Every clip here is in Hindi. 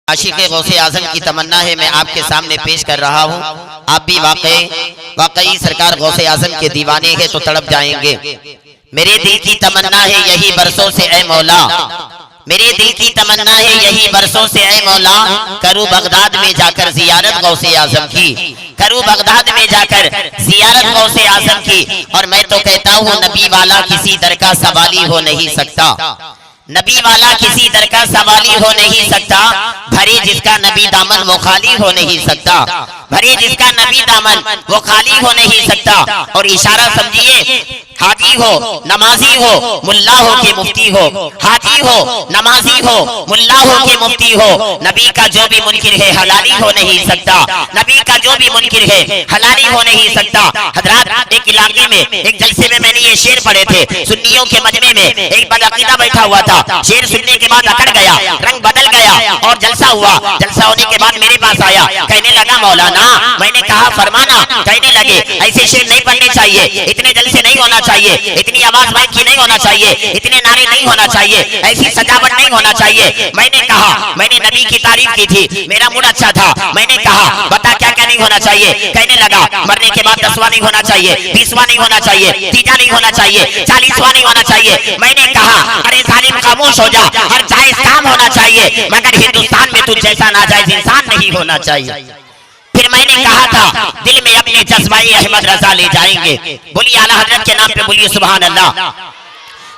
आशिक़ गौसे आज़म की तमन्ना है मैं आपके सामने पेश कर रहा हूँ। आप भी वाकई सरकार गौसे आज़म के दीवाने हैं तो तड़प जाएंगे। मेरे दिल की तमन्ना है यही बरसों से ऐ मौला, मेरे दिल की तमन्ना है यही बरसों से ऐ मौला, करूँ बगदाद में जाकर जियारत गौसे आज़म की, करूँ बगदाद में जाकर जियारत गौसे आज़म की। और मैं तो कहता हूँ नबी वाला किसी दर का सवाली हो नहीं सकता, नबी वाला किसी दर का सवाली हो नहीं सकता, भरे जिसका नबी दामन वो खाली हो नहीं सकता, भरे जिसका नबी दामन वो खाली हो नहीं सकता। और इशारा समझिए, हाजी हो नमाजी हो मुल्ला हो के मुफ्ती हो, हाजी हो नमाजी हो मुल्ला हो के मुफ्ती हो, नबी का जो भी मुनकिर है हलाली हो नहीं सकता, नबी का जो भी मुनकिर है हलाली हो नहीं सकता। हजरात एक इलाके में एक जलसे में मैंने ये शेर पढ़े थे, सुन्नियों के मजमे में एक बदअकीदा बैठा हुआ था, शेर सुनने के बाद अकड़ गया, रंग बदल गया और जलसा हुआ। जलसा होने के बाद मेरे पास आया, कहने लगा मौलाना, मैंने कहा फरमाना, कहने लगे ऐसे शेर नहीं पढ़ने चाहिए, इतने जलसे नहीं होना चाहिए, इतनी आवाज माइक की नहीं होना चाहिए, इतने नारे नहीं होना चाहिए, ऐसी सजावट नहीं होना चाहिए। मैंने कहा, मैंने नबी की तारीफ की थी, मेरा मूड अच्छा था, मैंने कहा बता क्या क्या नहीं होना चाहिए। कहने लगा मरने के बाद 10वां नहीं होना चाहिए, 20वां नहीं होना चाहिए, 3 नहीं होना चाहिए, 40वां नहीं होना चाहिए। मैंने कहा अरे जालिम खामोश हो जा, हर जायज काम होना चाहिए, मगर हिंदुस्तान में तुझ जैसा नाजायज इंसान नहीं होना चाहिए। फिर मैंने कहा था दिल में अपने जज्बाए अहमद रजा ले जाएंगे, बोलिए आला हजरत के नाम पे बोलिए सुभान अल्लाह।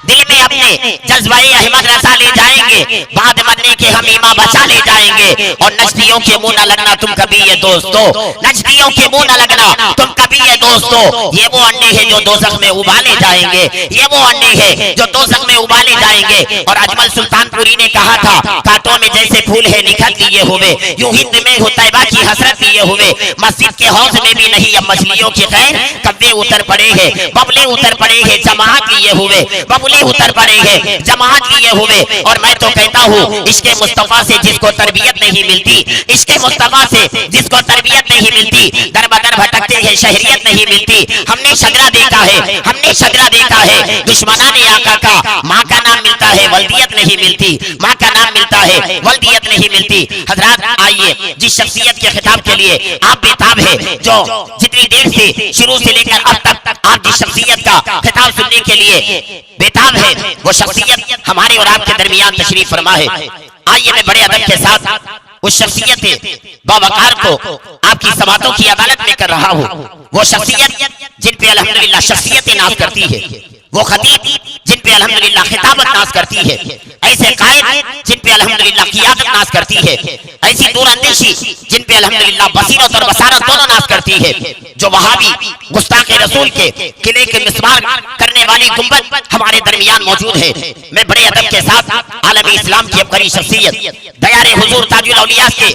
दिल में अपने जज्बाए अहमद रजा ले जाएंगे, बाद मरने के हम ईमा बचा ले जाएंगे। और नजदियों के मुंह न लगना तुम कभी ये दोस्तों, नजदियों के मुंह न लगना तुम कभी ये दोस्तों, ये वो अंडे हैं जो दोज़ख में उबाले जाएंगे, ये वो अंडे हैं जो दोज़ख में उबाले जाएंगे। और अजमल सुल्तानपुरी ने कहा था कांटों में जैसे फूल है निखर लिए हुए, यूं हिंद में हो तैबा की हसरत लिए हुए, मस्जिद के हौज में भी नहीं अब मछलियों के खैर कब्बे उतर पड़े हैं, बबले उतर पड़े हैं जमात लिए हुए, बबले उतर पड़े हैं जमात लिए हुए। और मैं तो कहता हूँ इश्क़े मुस्तफा से जिसको तरबियत नहीं मिलती, इश्क़े मुस्तफा से जिसको तरबियत नहीं मिलती, दर बदर भटकते हैं शहरियत नहीं मिलती। हमने शजरा देखा है, हमने शजरा देखा है, दुश्मनाने आका का माँ का नाम मिलता है वल्दियत नहीं मिलती, माँ का नाम मिलता है वल्दियत नहीं मिलती। हजरात आइए जिस शख्सियत के खिताब के लिए आप बेताब है, जो जितनी देर से शुरू से लेकर अब तक आप जिस शख्सियत का खिताब सुनने के लिए बेताब है, वो शख्सियत हमारे और आपके दरमियान तशरीफ फरमा है। आइए मैं बड़े अदब के साथ उस शख्सियत बावकार को आपकी समातों की अदालत में कर रहा हूँ। वो शख्सियत जिन पे अल्हम्दुलिल्लाह शख्सियत नाज करती है, वो खतीब जिन पे अल्हम्दुलिल्लाह खिताबत नाज करती है, ऐसे कायद जिन पे अल्हम्दुलिल्लाह क़ियादत नाज करती है, ऐसी दूरअंदेशी जिन पे अल्हम्दुलिल्लाह बसीरत और बसारत दोनों नाज करती है, जो वहाबी गुस्ताखे रसूल के किले के मिसमार करने वाली गुंबद हमारे दरमियान मौजूद है। मैं बड़े अदब के साथ आलमी इस्लाम की अबकरी शख्सियत दयारे हुजूर ताजुल औलिया के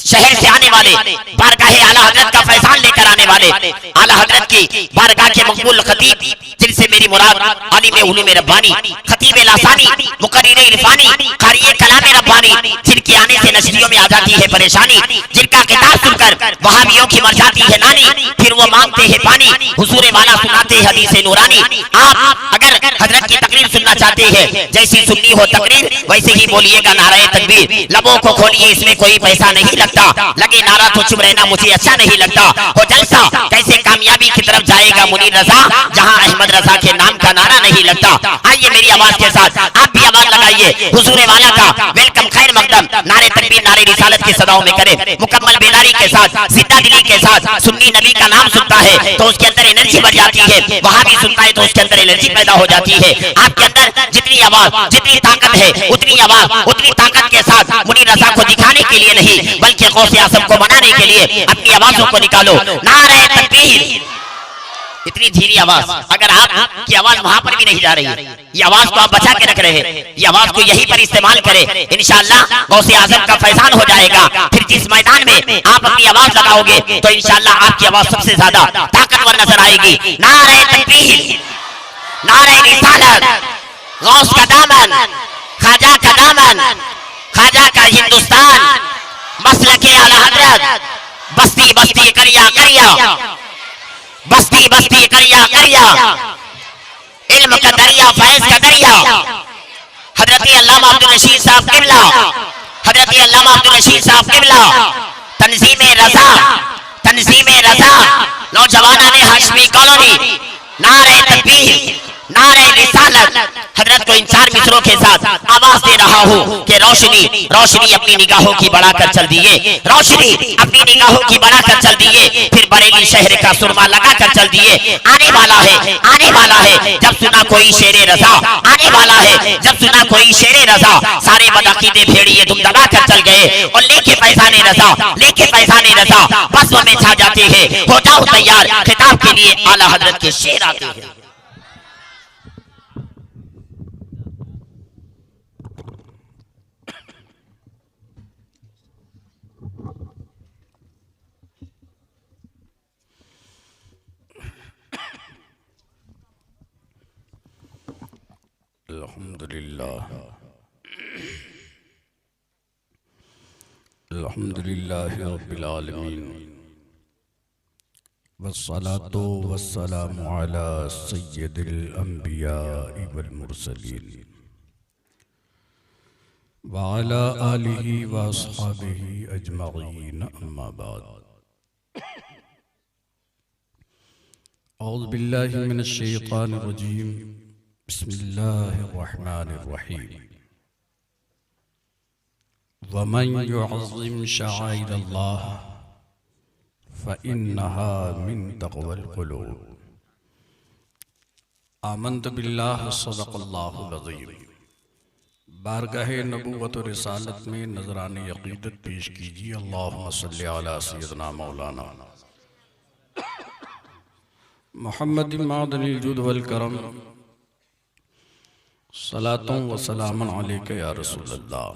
शहर से आने वाले, बारगाहे आला हजरत का फैजान लेकर आने वाले, आला हजरत की बारगाह के मकबूल खतीब जिनसे मेरी मुराद आलिम उलूम रब्बानी, खतीब लासानी, मुकर्रिर इरफानी, क़ारी कलाम रब्बानी, जिनके आने से नस्लियों में आ जाती है परेशानी, जिनका किताब सुनकर वहाबियों की मर जाती है नानी, फिर वो मांगते हैं पानी, हुजूर वाला सुनाते हैं हदीस नूरानी। आप अगर हजरत की तकरीर सुनना चाहते हैं, जैसी सुन्नी हो तकरीर वैसे ही बोलिएगा नारे तकबीर, लबों को खोलिए इसमें कोई पैसा नहीं लगता, लगे नारा तो चुप रहना मुझे अच्छा नहीं लगता, हो जलसा कैसे कामयाबी की तरफ जाएगा मुनीर रजा, जहां अहमद रजा के नाम का नारा नहीं लगता। आइए मेरी आवाज के साथ आप भी आवाज लगाइए, हुजूर वाला का वेलकम खैर मकदम, नारे तकबीर नारे रिसालत की सदाओं में करें, मुकम्मल बेदारी के साथ जिंदा दिली के साथ। सुन्नी नबी का नाम सुनता है तो उसके अंदर एनर्जी बढ़ जाती है, वहाबी सुनता है तो उसके अंदर एनर्जी पैदा हो जाती है। आपके अंदर जितनी आवाज जितनी ताकत है उतनी आवाज उतनी ताकत के साथ मुनीर रजा को दिखाने के लिए नहीं बल्कि गौसे आज़म को बनाने के लिए अपनी आवाजों को निकालो, नारे तकबीर। इतनी धीरी आवाज, अगर आपकी आवाज वहां पर भी नहीं जा रही, ये आवाज को आप बचा के रख रहे हैं, ये आवाज को यहीं पर इस्तेमाल करें, इंशाअल्लाह गौसे आज़म का फैजान हो जाएगा। फिर जिस मैदान में आप अपनी आवाज लगाओगे तो इंशाअल्लाह आपकी आवाज सबसे ज्यादा ताकतवर नजर आएगी। नारे तकबीर, नारे रिसालत, गौस का दामन, ख्वाजा का दामन, ख्वाजा का हिंदुस्तान, मसलके आला हजरत, बस्ती बस्ती करिया करिया, बस्ती बस्ती करिया करिया, इल्म का दरिया फैज का दरिया, हजरत अल्लामा अब्दुल रशीद साहब किबला हजरत अल्लामा अब्दुल रशीद साहब किबला, तंजीम रजा नौजवाना ने हाशमी कॉलोनी, नारे तकबीर, नारे रिसालत। हजरत को इन 4 मिसरों के साथ आवाज दे रहा हूँ कि रोशनी रोशनी अपनी निगाहों की बढ़ाकर चल दिए, रोशनी अपनी निगाहों की बढ़ाकर चल दिए, फिर बरेली शहर का सुरमा लगाकर चल दिए। आने वाला है, आने वाला है जब सुना कोई शेरे रजा, आने वाला है जब सुना कोई शेरे रजा। सारे बदअकीदे भेड़िए दुम दबा कर चल गए और लेके पैसाने रजा, लेके पैसाने रजा बस में छा जाते हैं। हो जाओ तैयार, खिताब के लिए आला हजरत के शेर आते हैं। अल्हम्दुलिल्लाह रब्बिल आलमीन वस्सलातु वस्सलामु अला सय्यिदिल अंबिया वल मुरसलीन व अला आलिहि व अस्हाबिहि अजमईन, अम्मा बाद। औज़ु बिल्लाहि मिनश शैतानिर रजीम, बिस्मिल्लाहिर रहमानिर रहीम। वमन युअज़्ज़िम शआइरल्लाह फ़इन्नहा मिन तक़वल क़ुलूब। आमन्तु बिल्लाहि सदक़ल्लाहुल अज़ीम। बारगाहे नबूवत और रिसालत में नजराने अक़ीदत पेश कीजिए। अल्लाहुम्मा सल्लि अला सय्यिदना मौलाना मुहम्मद मादनिल जुद वल करम, सलातों व सलामन अलैका या रसूलल्लाह।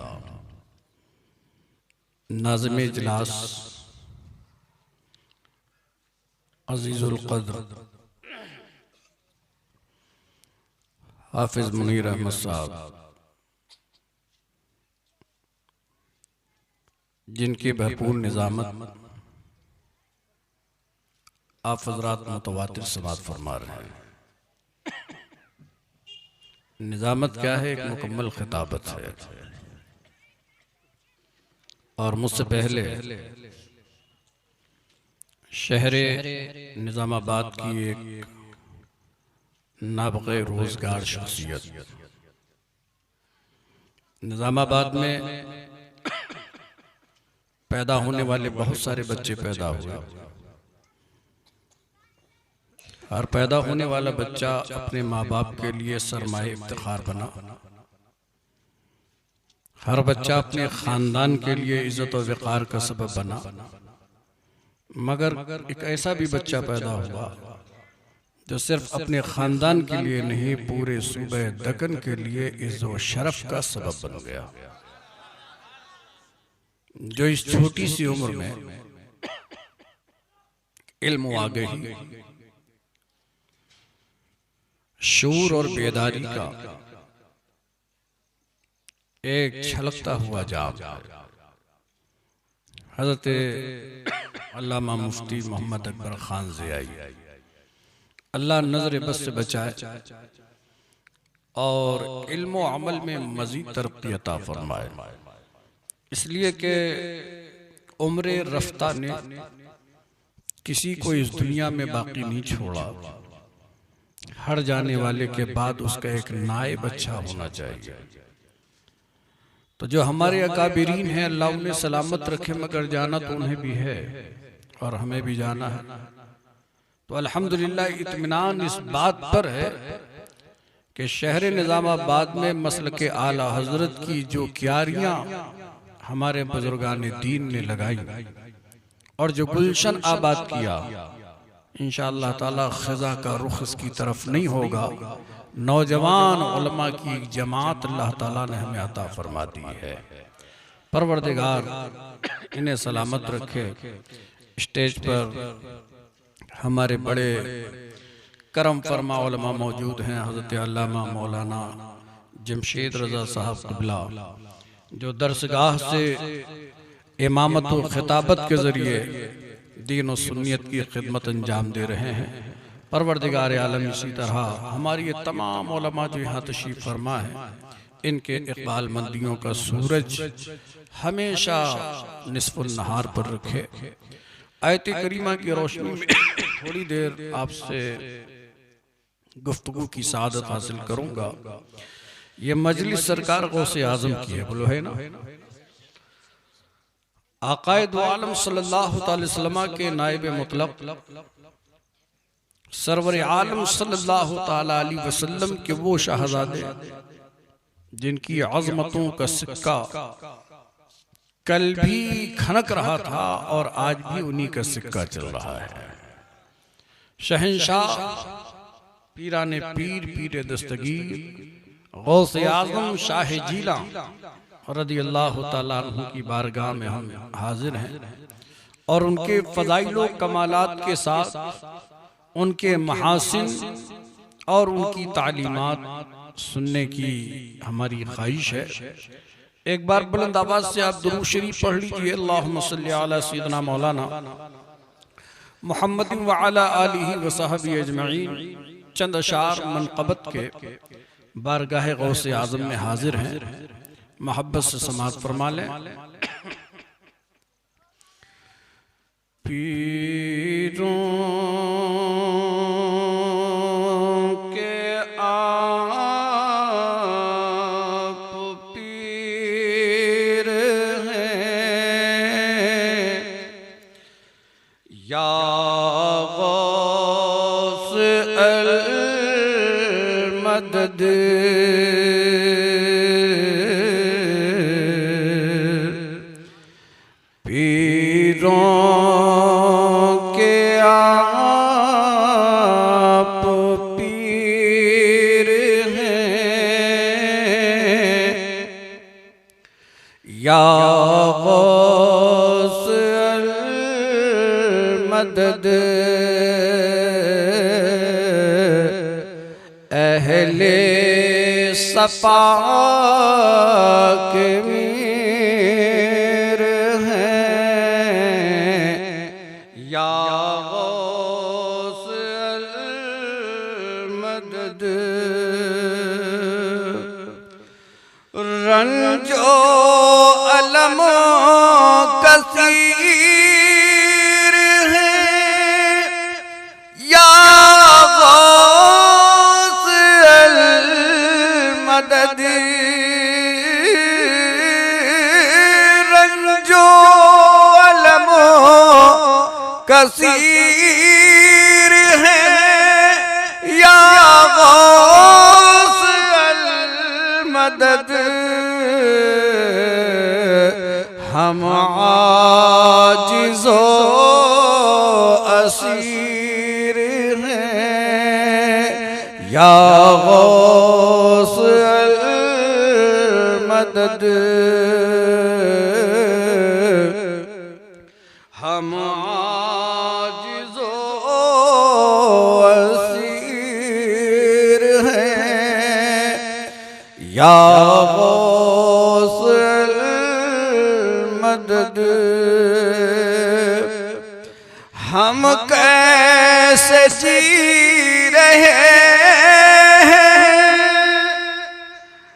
नाज़िम इजलास अज़ीज़ुल क़द्र हाफिज़ मुनीर अहमद साहब, जिनकी भरपूर निज़ामत आप हज़रात मुतवातिर समाअत फरमा रहे हैं। निज़ामत क्या है? एक मुकम्मल खिताबत है। और मुझसे पहले शहरे निज़ामाबाद की एक नाबग़े रोज़गार शख्सियत, निज़ामाबाद में पैदा होने वाले बहुत सारे बच्चे पैदा हुए। हर पैदा होने वाला बच्चा अपने माँ बाप के लिए सरमाए इफ्तिखार बना। हर बच्चा अपने ख़ानदान के लिए इज़्ज़त और वक़ार का सबब बना। मगर एक ऐसा भी बच्चा पैदा हुआ जो सिर्फ अपने ख़ानदान के लिए नहीं, पूरे सूबे दक्कन के लिए इज़्ज़त और शरफ का सबब बन गया। जो इस छोटी सी उम्र में इल्म आगाही, शूर और बेदारी का एक छलकता हुआ जाम हज़रत अल्लामा मुफ्ती मोहम्मद अकबर खान ज़ियाई, अल्लाह नज़र बस से बचाए और इल्म व अमल में मज़ीद तरक्की अता फरमाए। इसलिए कि उम्र रफ्ता ने किसी को इस दुनिया में बाकी नहीं छोड़ा। हर जाने वाले के बाद उसका एक नायब अच्छा होना चाहिए। तो जो हमारे अकाबिरीन हैं, अल्लाह उन्हें सलामत रखे, मगर जाना तो उन्हें भी है और हमें भी जाना है। तो अल्हम्दुलिल्लाह इत्मीनान इस बात पर है कि शहर निज़ामाबाद में मसलक आला हजरत की जो क्यारियां हमारे बुजुर्गान दीन ने लगाई और जो गुलशन आबाद किया, इंशाअल्लाह ताला ख़ज़ा का रुख इसकी तरफ नहीं होगा। नौजवान उलमा की जमात अल्लाह ताला ने हमें अता फरमा दी है। परवरदिगार इन्हें सलामत रखे। स्टेज पर हमारे बड़े करम फरमा उलमा मौजूद हैं। हज़रत अल्लामा मौलाना जमशेद रज़ा साहब क़िबला, जो दरसगाह से इमामत व खिताबत के ज़रिए दीन और सुन्नियत की खिदमत अंजाम दे रहे हैं। परवरदिगार आलम इसी तरह हमारी ये तमाम उलमा जो यहाँ तशरीफ़ फरमा है, इनके इकबाल मंदियों का सूरज हमेशा निस्फुल नहार पर रखे। आयत करीमा की रोशनी में थोड़ी देर आपसे गुफ्तगू की सादत हासिल करूंगा। ये मजलिस सरकार गौसे आजम की है, बोलो है ना। आकाए दो आलम सल्लल्लाहु अलैहि वसल्लम के नायब मुतलक सरवर आलम सल्लल्लाहु अलैहि वसल्लम के वो शहजादे जिनकी अज़मतों का सिक्का कल भी खनक रहा था और आज भी उन्हीं का सिक्का चल रहा है। शहंशाह पीराने पीर पीर दस्तगीर गौसे आज़म शाह जीला रज़ी अल्लाह तआला अन्हु की बारगाह में हम हाजिर हैं और उनके फ़ज़ाइल कमालात के साथ उनके महासिन और उनकी तालीमात सुनने की हमारी ख्वाहिश है। एक बार बुलंद आवाज से आप दुरूद शरीफ पढ़ लीजिए, अल्लाहुम्मा सल्ली अला सय्यिदना मौलाना मुहम्मद व अला आलिहि व सहबी अजमईन। चंद अशार मनक़बत के बारगाह गौसे आज़म में हाजिर हैं, मोहब्बत से समाअत फरमा लें। पीरों के आप पीर हैं, या गौस अल मदद या गौस अल मदद अहले सफा के मीर हैं, या गौस अल मदद रंजो अलम कसीर है, या गौस अल मदद रंजो अलम कसीर है, या गौस अल मदद हम आजिज़ो असीर हैं, या गौस अल मदद हम आजिज़ो असीर हैं, या गौस अल मदद हम कैसे जी रहे हैं,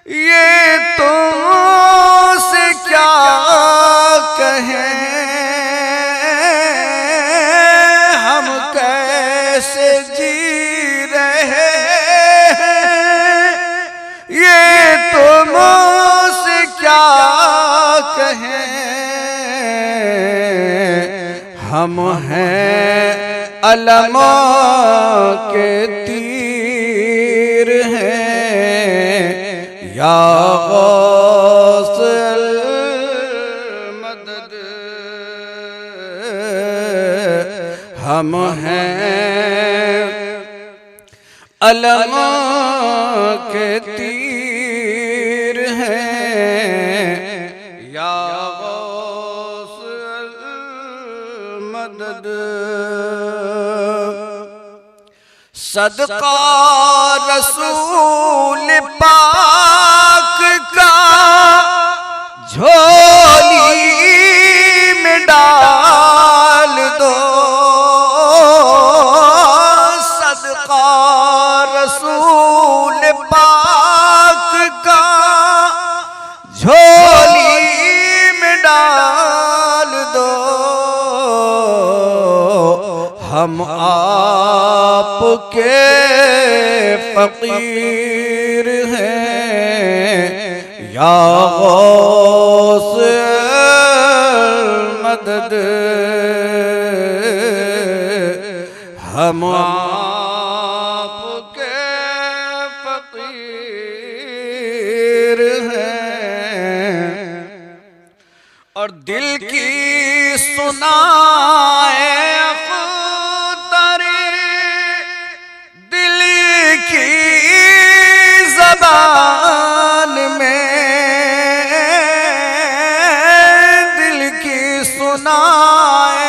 ये तुमसे क्या कहें, हम कैसे जी रहे हैं, ये तुमसे क्या कहें, हम हैं अलम के तीर हैं, या गौस अल मदद हम हैं अलम के तीर हैं, या गौस अल मदद सदका रसूल पाक का झोली में डाल दो, सदका रसूल पाक का के फकीर हैं, या गौस मदद हम आपके फकीर हैं। और दिल की सुनाए खुदारी, दिल की ज़बान में, दिल की सुनाए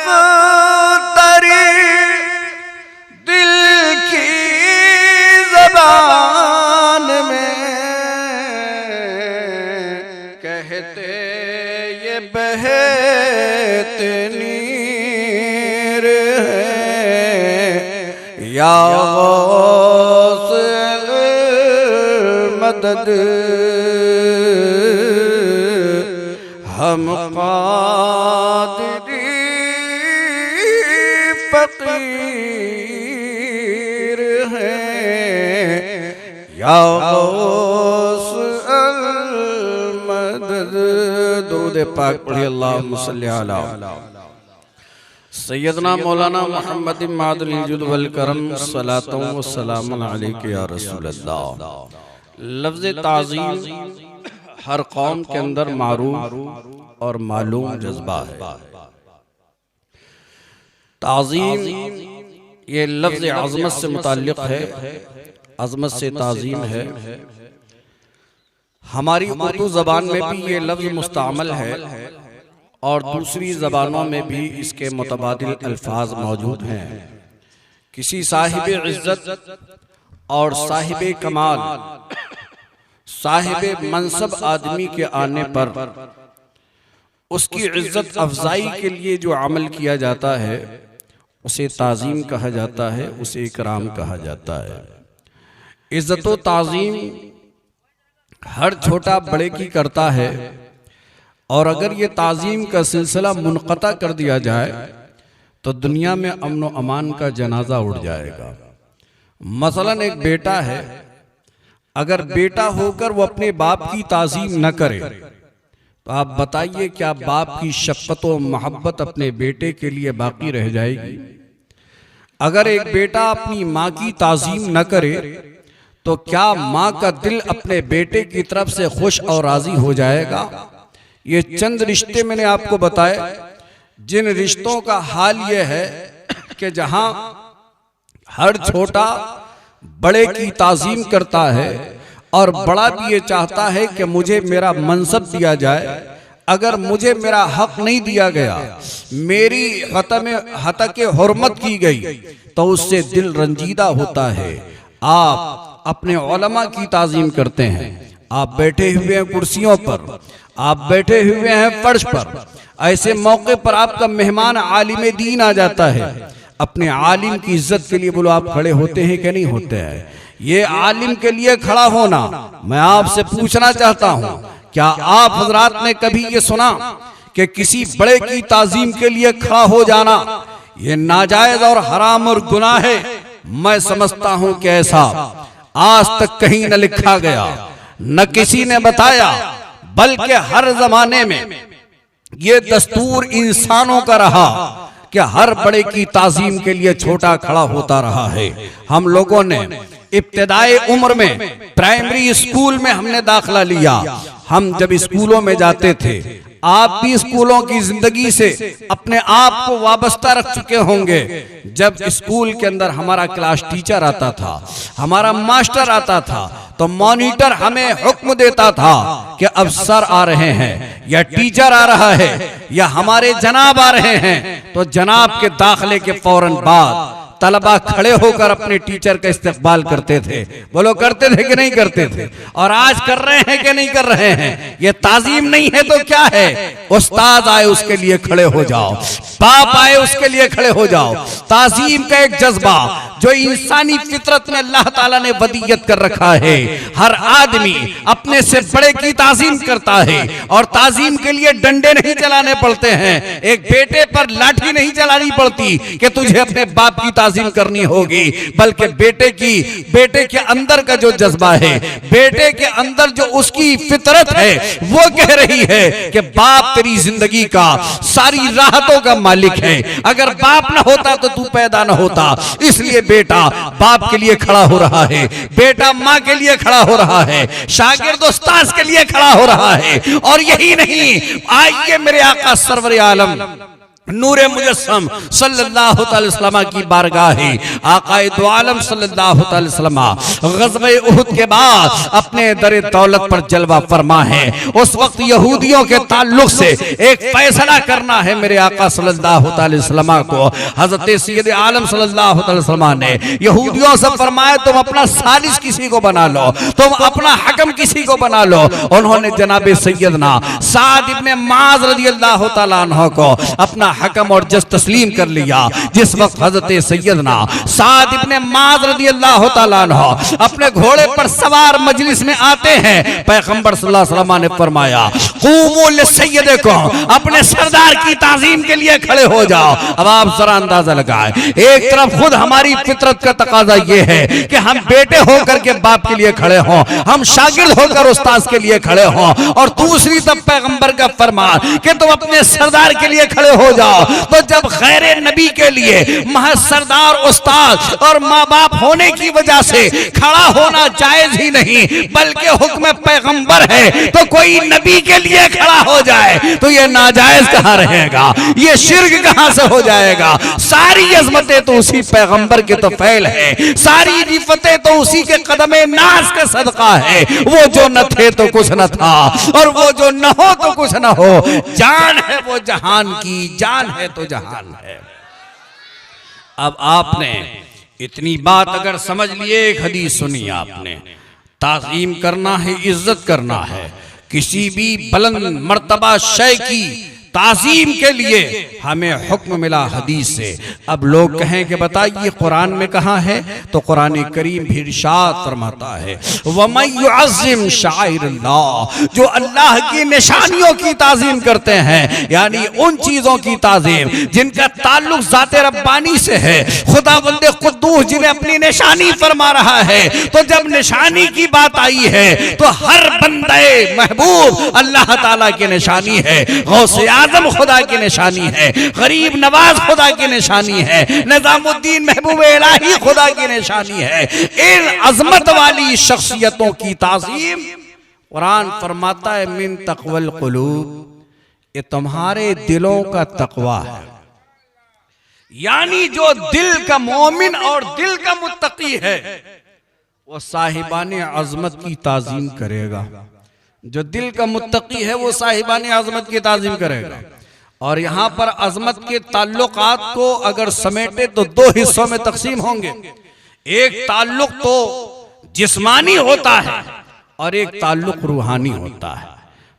खुदारी, दिल की ज़बान में, कहते ये बहते नीर है, या गौस मदद हम क़ादिरी फकीर हैं, या गौस मदद। दुरूद पाक पढ़िए, अल्लाहुम्मा सल्ली अला सैयदना मौलाना मोहम्मद मादुल जुद वल करम, सलातुन व सलामुन अलैका या रसूलल्लाह। लफ्ज़ ताज़ीम हर कौम के अंदर मारूफ और मालूम जज्बा है। ताज़ीम ये लफ्ज़ अज़मत से मुताल्लिक़ है, अज़मत से ताज़ीम है। हमारी उर्दू ज़बान में भी ये लफ्ज़ मुस्तअमल है और दूसरी ज़बानों में भी इसके मुतबादिल अल्फाज मौजूद हैं। किसी साहिब इज़्ज़त और साहिब कमाल, साहिब मनसब आदमी के आने पर उसकी इज़्ज़त अफजाई के लिए जो अमल किया जाता है उसे ताज़ीम कहा जाता है, उसे इकराम कहा जाता है। इज़्ज़त व ताज़ीम हर छोटा बड़े की करता है, और अगर ये ताज़ीम का सिलसिला मुनक़ता कर दिया जाए तो दुनिया में अमन व अमान का जनाजा उड़ जाएगा। मसलन एक बेटा है, अगर बेटा होकर वो अपने बाप की ताज़ीम न करे तो आप बताइए क्या बाप की शफ़क़त व मोहब्बत अपने बेटे के लिए बाकी रह जाएगी? अगर एक बेटा अपनी माँ की ताज़ीम न करे तो क्या माँ का दिल अपने बेटे की तरफ से खुश और राज़ी हो जाएगा? ये चंद रिश्ते मैंने आपको बताए, जिन रिश्तों का हाल ये है कि जहां हर छोटा बड़े की ताज़ीम करता है और बड़ा भी ये चाहता है कि मुझे मेरा मनसब दिया जाए। अगर मुझे मेरा हक नहीं दिया गया, मेरी हतके हुर्मत की गई, तो उससे दिल रंजीदा होता है। आप अपने उलमा की ताज़ीम करते हैं, आप बैठे हुए हैं कुर्सियों पर, आप बैठे हुए हैं फर्श पर, ऐसे मौके पर आपका मेहमान आलिम दीन आ जाता है। अपने आलिम की इज्जत के लिए बोलो, आप खड़े होते हैं कि नहीं होते हैं? ये आलिम के लिए खड़ा होना, मैं आपसे पूछना चाहता हूं, क्या आप हजरात ने कभी ये सुना कि किसी बड़े की ताज़ीम के लिए खड़ा हो जाना ये नाजायज और हराम और गुनाह है? मैं समझता हूं कि ऐसा आज तक कहीं न लिखा गया, न किसी ने बताया, बल्कि हर जमाने में ये दस्तूर इंसानों का रहा कि हर बड़े की ताज़ीम के लिए छोटा खड़ा होता रहा है। हम लोगों ने इब्तिदाई उम्र में प्राइमरी स्कूल में हमने दाखिला लिया। हम जब स्कूलों में जाते थे, आप भी स्कूलों की जिंदगी से अपने आप को वाबस्ता रख चुके होंगे। जब स्कूल के अंदर हमारा क्लास टीचर आता था, हमारा मास्टर आता था, तो मॉनिटर हमें हुक्म देता था कि अब सर आ रहे हैं या टीचर आ रहा है या हमारे जनाब आ रहे हैं, तो जनाब के दाखिले के फौरन बाद तलबा खड़े होकर अपने टीचर का इस्तकबाल करते थे। बोलो, करते थे कि नहीं करते थे? और आज कर रहे हैं कि नहीं कर रहे हैं? ये ताज़ीम नहीं है तो क्या है? उस्ताद आए उसके लिए खड़े हो जाओ, बाप आए उसके लिए खड़े हो जाओ। ताज़ीम का एक जज्बा जो इंसानी फितरत में अल्लाह ताला ने वदीयत कर रखा है। हर आदमी अपने से बड़े की ताज़ीम करता है, और ताज़ीम के लिए डंडे नहीं चलाने पड़ते हैं, एक बेटे पर लाठी नहीं चलानी पड़ती कि तुझे अपने बाप की ताजीम करनी होगी, बल्कि बेटे के अंदर का जो जज्बा है, बेटे के अंदर जो उसकी फितरत है, वो कह रही है कि बाप तेरी जिंदगी का सारी राहतों का मालिक है। अगर बाप ना होता तो तू पैदा ना होता। इसलिए बेटा बाप के लिए खड़ा हो रहा है, बेटा माँ के लिए खड़ा हो रहा है, शागिर्द उस्ताद के लिए खड़ा हो रहा है। और यही नहीं, आइए मेरे आका सरवर आलम नूरे मुजस्सम सल्लल्लाहु अलैहि वसल्लम की बारगाह है। आकाए दो आलम सल्लल्लाहु अलैहि वसल्लम ग़ज़वे उहुद के बाद अपने दरे दौलत पर जलवा फरमा है। उस वक्त यहूदियों के ताल्लुक से एक फैसला करना है मेरे आका सल्लल्लाहु अलैहि वसल्लम को। हज़रत सैयद आलम सल्लल्लाहु अलैहि वसल्लम ने यहूदियों से फरमाया, तुम अपना सालिस किसी को बना लो, तुम अपना हकम किसी को बना लो। उन्होंने जनाब सैयदना साद इब्ने मुआज़ रज़ियल्लाहु तआला अन्हु को अपना हकम और जज तस्लीम कर लिया। जिस वक्त हजरत सैयदना साद इब्ने मुआज़ रज़ियल्लाहु तआला अन्हु अपने घोड़े पर सवार मजलिस में आते हैं, पैगंबर सल्लल्लाहु अलैहि वसल्लम ने फरमाया, क़ूमू लिसय्यदिकुम, अपने सरदार की ताज़ीम के लिए खड़े हो जाओ। अब आप जरा अंदाजा लगाएं, एक तरफ खुद हमारी फितरत का तकाजा ये है कि हम बेटे होकर के बाप के लिए खड़े हों, हम शागिर्द होकर उस्ताद के लिए खड़े हों, और दूसरी तरफ पैगंबर का फरमान कि तुम अपने सरदार के लिए खड़े हो जाओ। तो जब खैरे नबी के लिए महज सरदार उस्ताद और माँ बाप होने की वजह से खड़ा होना जायज ही नहीं, बल्कि हुक्म पैगंबर है, तो कोई नबी के लिए खड़ा हो जाए तो ये नाजायज कहाँ रहेगा, ये शिर्क कहाँ से हो जाएगा। सारी अजमतें तो उसी पैगंबर के तो फैल है, सारी रिफतें तो उसी के कदमे नाज का सदका है। वो जो न थे तो कुछ न था, और वो जो न हो तो कुछ न हो। जान है वो जहान की, जान है तो जहान है। अब आपने इतनी बात अगर समझ लिए, एक हदीस सुनी आपने, ताज़ीम करना है, इज्जत करना है, किसी भी बुलंद मर्तबा शय की ताज़ीम के लिए हमें हुक्म मिला हदीस से। अब लोग कहें कि बताइए कुरान में कहाँ है, तो कुरान करीम भी इरशाद फरमाता है, वमन युअज़्ज़िम शाइरल्लाह, जो अल्लाह की निशानियों की ताज़ीम करते हैं, यानी उन चीजों की ताज़ीम जिनका ताल्लुक ज़ाते रब्बानी से है, खुदावंद कुद्दूस जिन्हें अपनी निशानी फरमा रहा है। तो जब निशानी की बात आई है तो हर बंदे महबूब अल्लाह ताला की निशानी है, गौसे आजम खुदा की निशानी है, गरीब नवाज खुदा की निशानी है, निजामुद्दीन महबूब इलाही खुदा की निशानी है। इन अजमत वाली शख्सियतों की ताज़ीम कुरान फरमाता है, मिन तक़वल क़ुलूब, ये तुम्हारे दिलों का तकवा है। यानी जो दिल का मोमिन और दिल का मुत्तकी है वो साहिबाने अजमत की ताज़ीम करेगा। जो दिल का मुत्तकी है वो साहिबाने अजमत की ताज़ीम करेगा। और यहाँ पर अजमत के ताल्लुकात को अगर समेटे तो दो हिस्सों में तकसीम होंगे। एक ताल्लुक तो जिस्मानी होता है और एक ताल्लुक रूहानी होता है।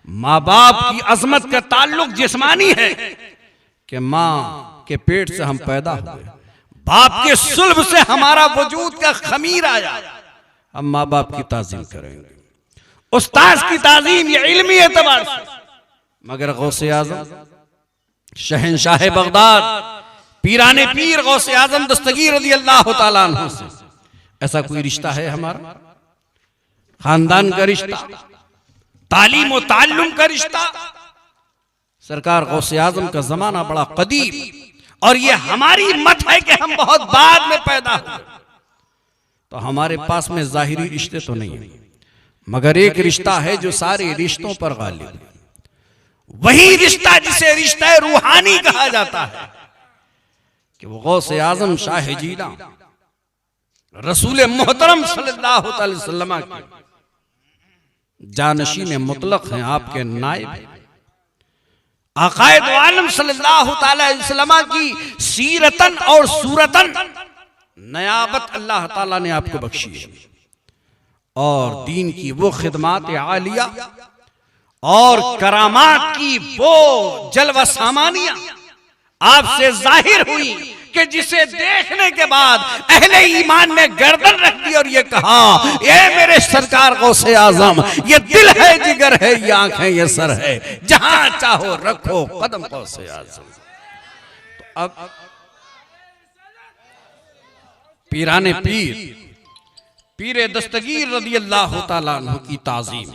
माँ बाप की अजमत का ताल्लुक जिस्मानी है कि माँ के पेट से हम पैदा हुए, बाप के सुल्ब से हमारा वजूद का खमीर आया, हम माँ बाप की ताज़ीम करेंगे। उस्ताद की ताज़ीम ये इल्मी एतबार से, मगर गौसे आज़म शहंशाह बगदाद पीराने पीर गौसे आज़म दस्तगीर रज़ियल्लाहु ताला अन्हु से ऐसा कोई रिश्ता है हमारा? खानदान का रिश्ता, तालीम और ताल्लुम का रिश्ता। सरकार गौसे आज़म का जमाना बड़ा कदीम और ये हमारी मत है कि हम बहुत बाद में पैदा हुए, तो हमारे पास में जाहिरी रिश्ते तो नहीं है, मगर एक रिश्ता है जो सारे रिश्तों पर गालिब है। वही रिश्ता जिसे रिश्ता रूहानी कहा जाता है कि वो गौसे आज़म शाह जीला रसूल मोहतरम सल्लल्लाहु अलैहि वसल्लम के जानशीन मुतलक हैं, आपके नायब हैं। आकाए दो आलम सल्लल्लाहु अलैहि वसल्लम की सीरतन और सूरतन नयाबत अल्लाह ताला ने आपको बख्शी है, और दीन की वो खिदमात आलिया और करामात की वो जलवा सामानिया आपसे जाहिर हुई कि जिसे देखने के बाद अहले ईमान ने गर्दन रख दी और ये कहा, ये मेरे सरकार गौसे आज़म, ये दिल है, जिगर है, ये आंखें, ये सर है, जहां चाहो रखो कदम गौसे आज़म। तो अब पीराने पीर दस्तगीर रज़ी अल्लाह तआला अन्हु की ताज़ीम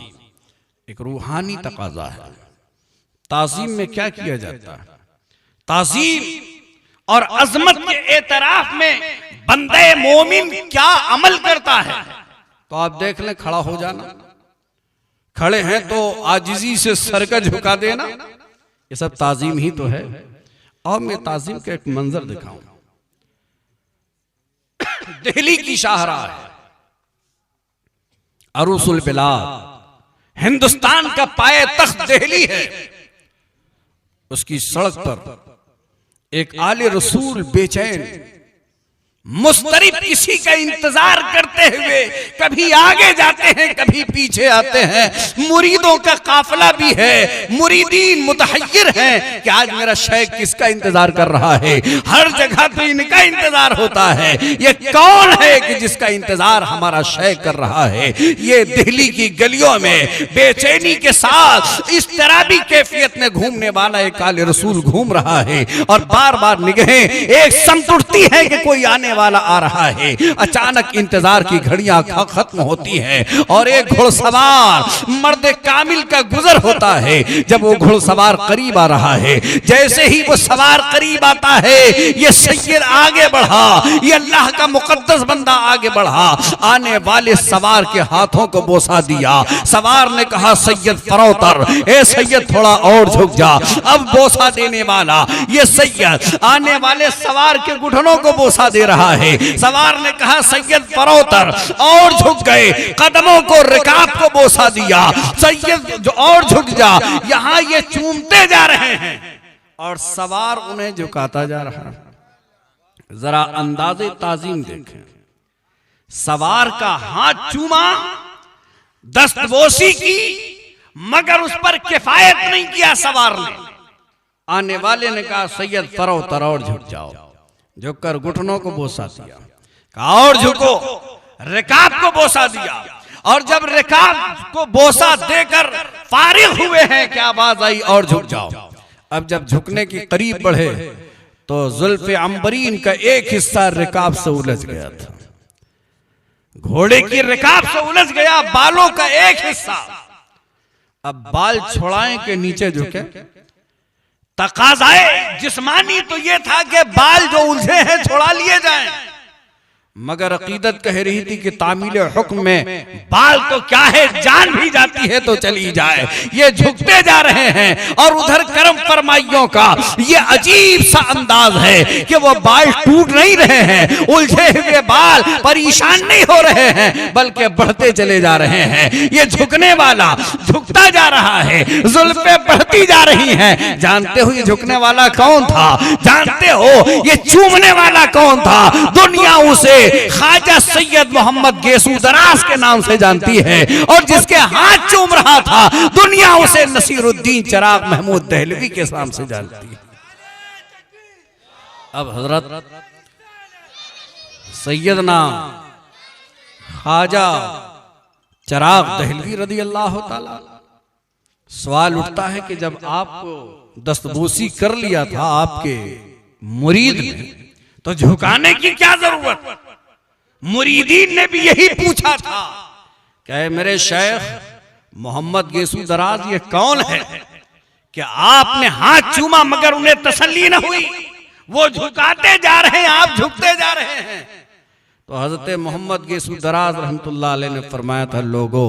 एक रूहानी तकाजा है। ताज़ीम में क्या किया जाता है? ताज़ीम और अजमत के एतराफ में बंदे मोमिन क्या अमल करता है, तो आप देख लें, खड़ा हो जाना, खड़े हैं तो आजिजी से सर का झुका देना, ये सब ताज़ीम ही तो है। और मैं ताज़ीम का एक मंजर दिखाऊं। दिल्ली की शाहराह है, अरूसुल बिलाद, हिंदुस्तान का पाए तख्त दिल्ली है। उसकी सड़क पर एक आले रसूल बेचैन मुस्तरिब किसी का इंतजार करते हुए कभी आगे जाते हैं, कभी पीछे आते हैं। मुरीदों का काफिला भी है, मुरीदीन मुतहय्यर हैं कि आज मेरा शेख किसका इंतजार कर रहा है। हर जगह तो इनका इंतजार होता है। ये कौन है कि जिसका इंतजार हमारा शेख कर रहा है। ये दिल्ली की गलियों में बेचैनी के साथ इस तरह भी कैफियत में घूमने वाला एक आले रसूल घूम रहा है और बार बार निगाहें एक समट उठती है कि कोई आने वाला आ रहा है। अचानक इंतजार की घड़ियां खत्म होती हैं और एक घुड़सवार मर्द कामिल का गुजर होता है। जब वो घुड़सवार करीब आ रहा है, जैसे ही वो सवार करीब आता है, ये सैयद आगे बढ़ा, ये अल्लाह का मुकद्दस बंदा आगे बढ़ा। आने वाले सवार के हाथों को बोसा दिया। सवार ने कहा, सैयद फरोतर, ए सैयद थोड़ा और झुक जा। अब बोसा देने वाला ये सैयद आने वाले सवार के घुटनों को बोसा दे रहा है। सवार ने कहा, सैयद फरोतर, और झुक गए, कदमों को रिकाब को बोसा दिया। सैयद जो और झुक जा। यहां ये चूमते जा रहे हैं और सवार उन्हें झुकाता जा रहा है। जरा अंदाजे ताजीम देखें। सवार का हाथ चूमा, दस्तबोसी की, मगर उस पर किफायत नहीं किया सवार ने। आने वाले ने कहा, सैयद फरोतर और झुक जाओ। झुककर घुटनों को बोसा दिया। कहा, और झुको। रिकाब को बोसा दिया और जब रिकाब को बोसा देकर फारिग हुए हैं, क्या आवाज आई, और झुक जाओ। अब जब झुकने की करीब बढ़े तो जुल्फ़े अंबरीन का एक हिस्सा रिकाब से उलझ गया था। घोड़े की रिकाब से उलझ गया बालों का एक हिस्सा। अब बाल छोड़ाएं के नीचे झुके। तकाज़ाए जिस्मानी तो ये था कि बाल जो उलझे हैं छोड़ा लिए जाएं, मगर अकीदत कह रही थी कि तामील हुक्म में बाल तो क्या है, जान भी जाती है तो चली जाए। ये झुकते जा रहे हैं और उधर करम फरमाइयों का ये अजीब सा अंदाज है कि वो बाल टूट नहीं रहे हैं, उलझे हुए बाल परेशान नहीं हो रहे हैं, बल्कि बढ़ते चले जा रहे हैं। ये झुकने वाला झुकता जा रहा है, जुल्फे बढ़ती जा रही हैं। जानते हो ये झुकने वाला कौन था? जानते हो ये चूमने वाला कौन था? दुनिया उसे ख्वाजा सैयद मोहम्मद गेसू दराज के नाम से जानती है और जिसके हाथ चूम रहा था दुनिया उसे नसीरुद्दीन चिराग महमूद दहलवी के नाम से जानती है। अब हजरत सैयदना ख्वाजा चिराग दहलवी रज़ी अल्लाह ताला, सवाल उठता है कि जब आपको दस्तबोसी कर लिया था आपके मुरीद ने, तो झुकाने की क्या जरूरत? मुरीदीन ने भी यही पूछा था, क्या मेरे शेख मोहम्मद गेसू दराज ये कौन है कि आपने हाथ चूमा मगर उन्हें तसल्ली न हुई, वो झुकाते जा रहे हैं, आप झुकते जा रहे हैं। तो हजरत मोहम्मद गेसू दराज रहमतुल्लाह अलैह ने फरमाया था, लोगों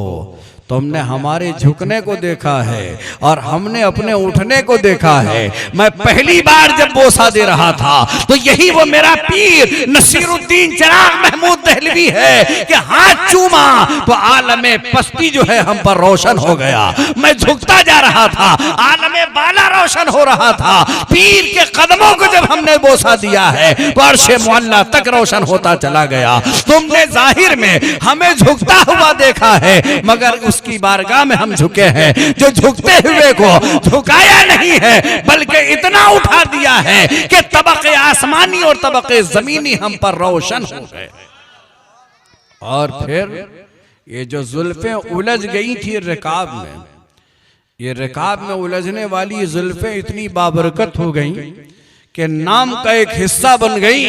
तुमने हमारे झुकने को देखा है और हमने अपने उठने को देखा है। मैं पहली बार जब बोसा दे रहा था तो यही वो मेरा पीर नसीरुद्दीन चिराग महमूद दहलवी है कि हाथ चूमा तो आलमे पस्ती जो है हम पर रोशन हो गया। मैं झुकता जा रहा था, आलमे बाला रोशन हो रहा था। पीर के कदमों को जब हमने बोसा दिया है तो अर्शे मुअल्ला तक रोशन होता चला गया। तुमने जाहिर में हमें झुकता हुआ देखा है मगर उसकी बारगाह में हम झुके हैं। जो झुकते हुए को झुकाया नहीं है बल्कि इतना उठा दिया है कि तबके आसमानी और तबके जमीनी हम पर रोशन हो गए। और फिर ये जो जुल्फें उलझ गई थी रिकाब में, ये रिकाब में उलझने वाली जुल्फें इतनी बाबरकत हो गई कि नाम का एक हिस्सा बन गई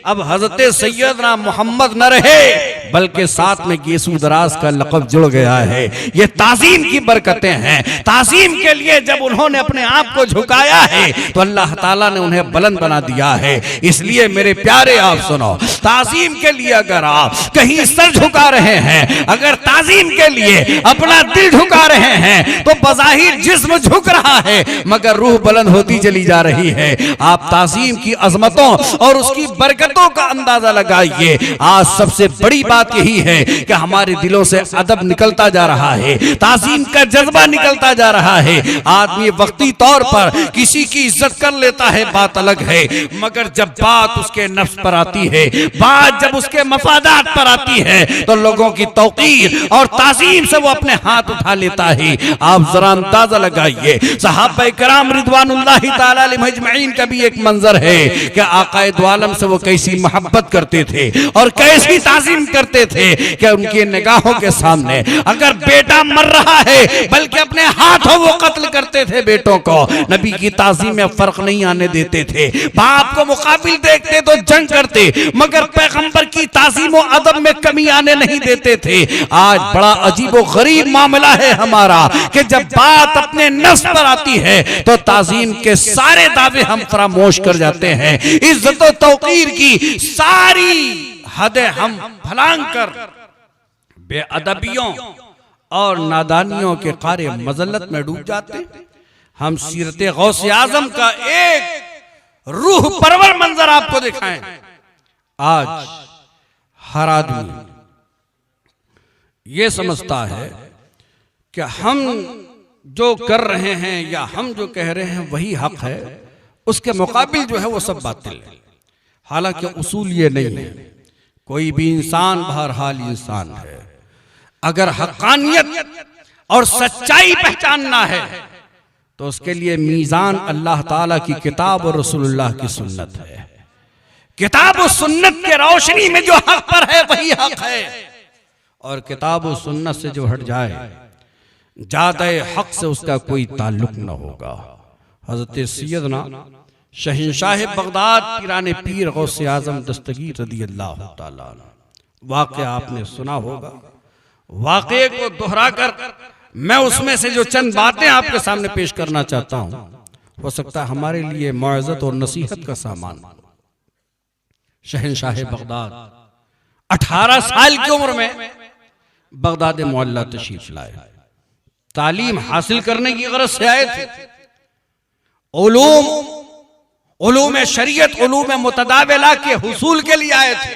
अब हजरत सैयदना मोहम्मद न रहे बल्कि साथ में गेसू दराज का लक़ब जुड़ गया है। ये ताज़ीम की बरकतें हैं। ताज़ीम के लिए जब उन्होंने अपने आप को झुकाया है तो अल्लाह ताला ने उन्हें बुलंद बना दिया है। इसलिए मेरे प्यारे आप सुनो, ताज़ीम के लिए अगर आप कहीं सर झुका रहे हैं, अगर ताज़ीम के लिए अपना दिल झुका रहे हैं तो बज़ाहिर जिस्म झुक रहा है मगर रूह बुलंद होती चली जा रही है। आप ताज़ीम की अजमतों और उसकी बरकतों का अंदाजा लगाइए। आज सबसे बड़ी बात यही है कि हमारे दिलों से अदब निकलता जा रहा है, ताज़ीम का जज्बा निकलता जा रहा है। आदमी वक्ती तौर पर किसी की इज्जत कर लेता है, बात अलग है, मगर जब बात उसके नफ्स पर आती है, बात जब उसके मफादात पर आती है तो लोगों की तौकीर और ताज़ीम से वो अपने हाथ उठा लेता है। आप जरा अंदाजा लगाइए, सहाबा किराम रिदवानुल्लाहि ताला अलैहिम अजमईन का भी एक मंजर है कि आकाए दो आलम से वो कैसी मोहब्बत करते थे और कैसी ताज़ीम करते थे कि उनकी निगाहों के सामने अगर बेटा मर रहा है बल्कि अपने हाथों वो कत्ल करते थे बेटों को। नबी की ताज़ीम में फर्क नहीं आने देते थे। बाप को मुकाबिल देखते तो जंग करते मगर पैगंबर की ताज़ीम और अदब में कमी आने नहीं देते थे। आज बड़ा अजीबो गरीब मामला है हमारा कि जब बात अपने नफ्स पर आती है तो ताज़ीम के सारे दावे हम फरामोश कर जाते हैं। इज्जत और तौकीर की सारी हदें हम फलांग कर बेअदबियों और नादानियों के कारे मजल्लत में डूब जाते। हम सीरत गौसे आजम का एक रूह परवर मंजर आपको दिखाएं। आज हर आदमी ये समझता है कि हम जो कर रहे हैं या हम जो कह रहे हैं वही हक है, उसके मुकाबिल जो है वो सब बातिल है। हालांकि उसूल ये नहीं है, कोई भी इंसान बहरहाल इंसान है। अगर हक्कानियत और सच्चाई पहचानना है तो उसके लिए मीज़ान अल्लाह ताला की किताब और रसूलुल्लाह की सुन्नत है। किताब और सुन्नत के रोशनी में जो हक पर है वही हक है, और किताब और सुन्नत से जो हट जाए ज्यादा हक से उसका कोई ताल्लुक न होगा। हजरत सैयदना शहंशाह बगदाद पीराने पीर गौसे आजम दस्तगीर रज़ियल्लाहु ताला अन्हु वाक़या आपने सुना होगा। वाक़े को दोहराकर मैं उसमें से जो चंद बातें आपके सामने पेश करना चाहता हूं, हो सकता है हमारे लिए मौइज़त और नसीहत का सामान। शहंशाह बगदाद 18 साल की उम्र में बगदाद मुअल्ला तशरीफ लाए। तालीम हासिल करने की गरज से आए थे। उलूम शरीयत, उलूम मुतदाविला के हुसूल के लिए आए थे।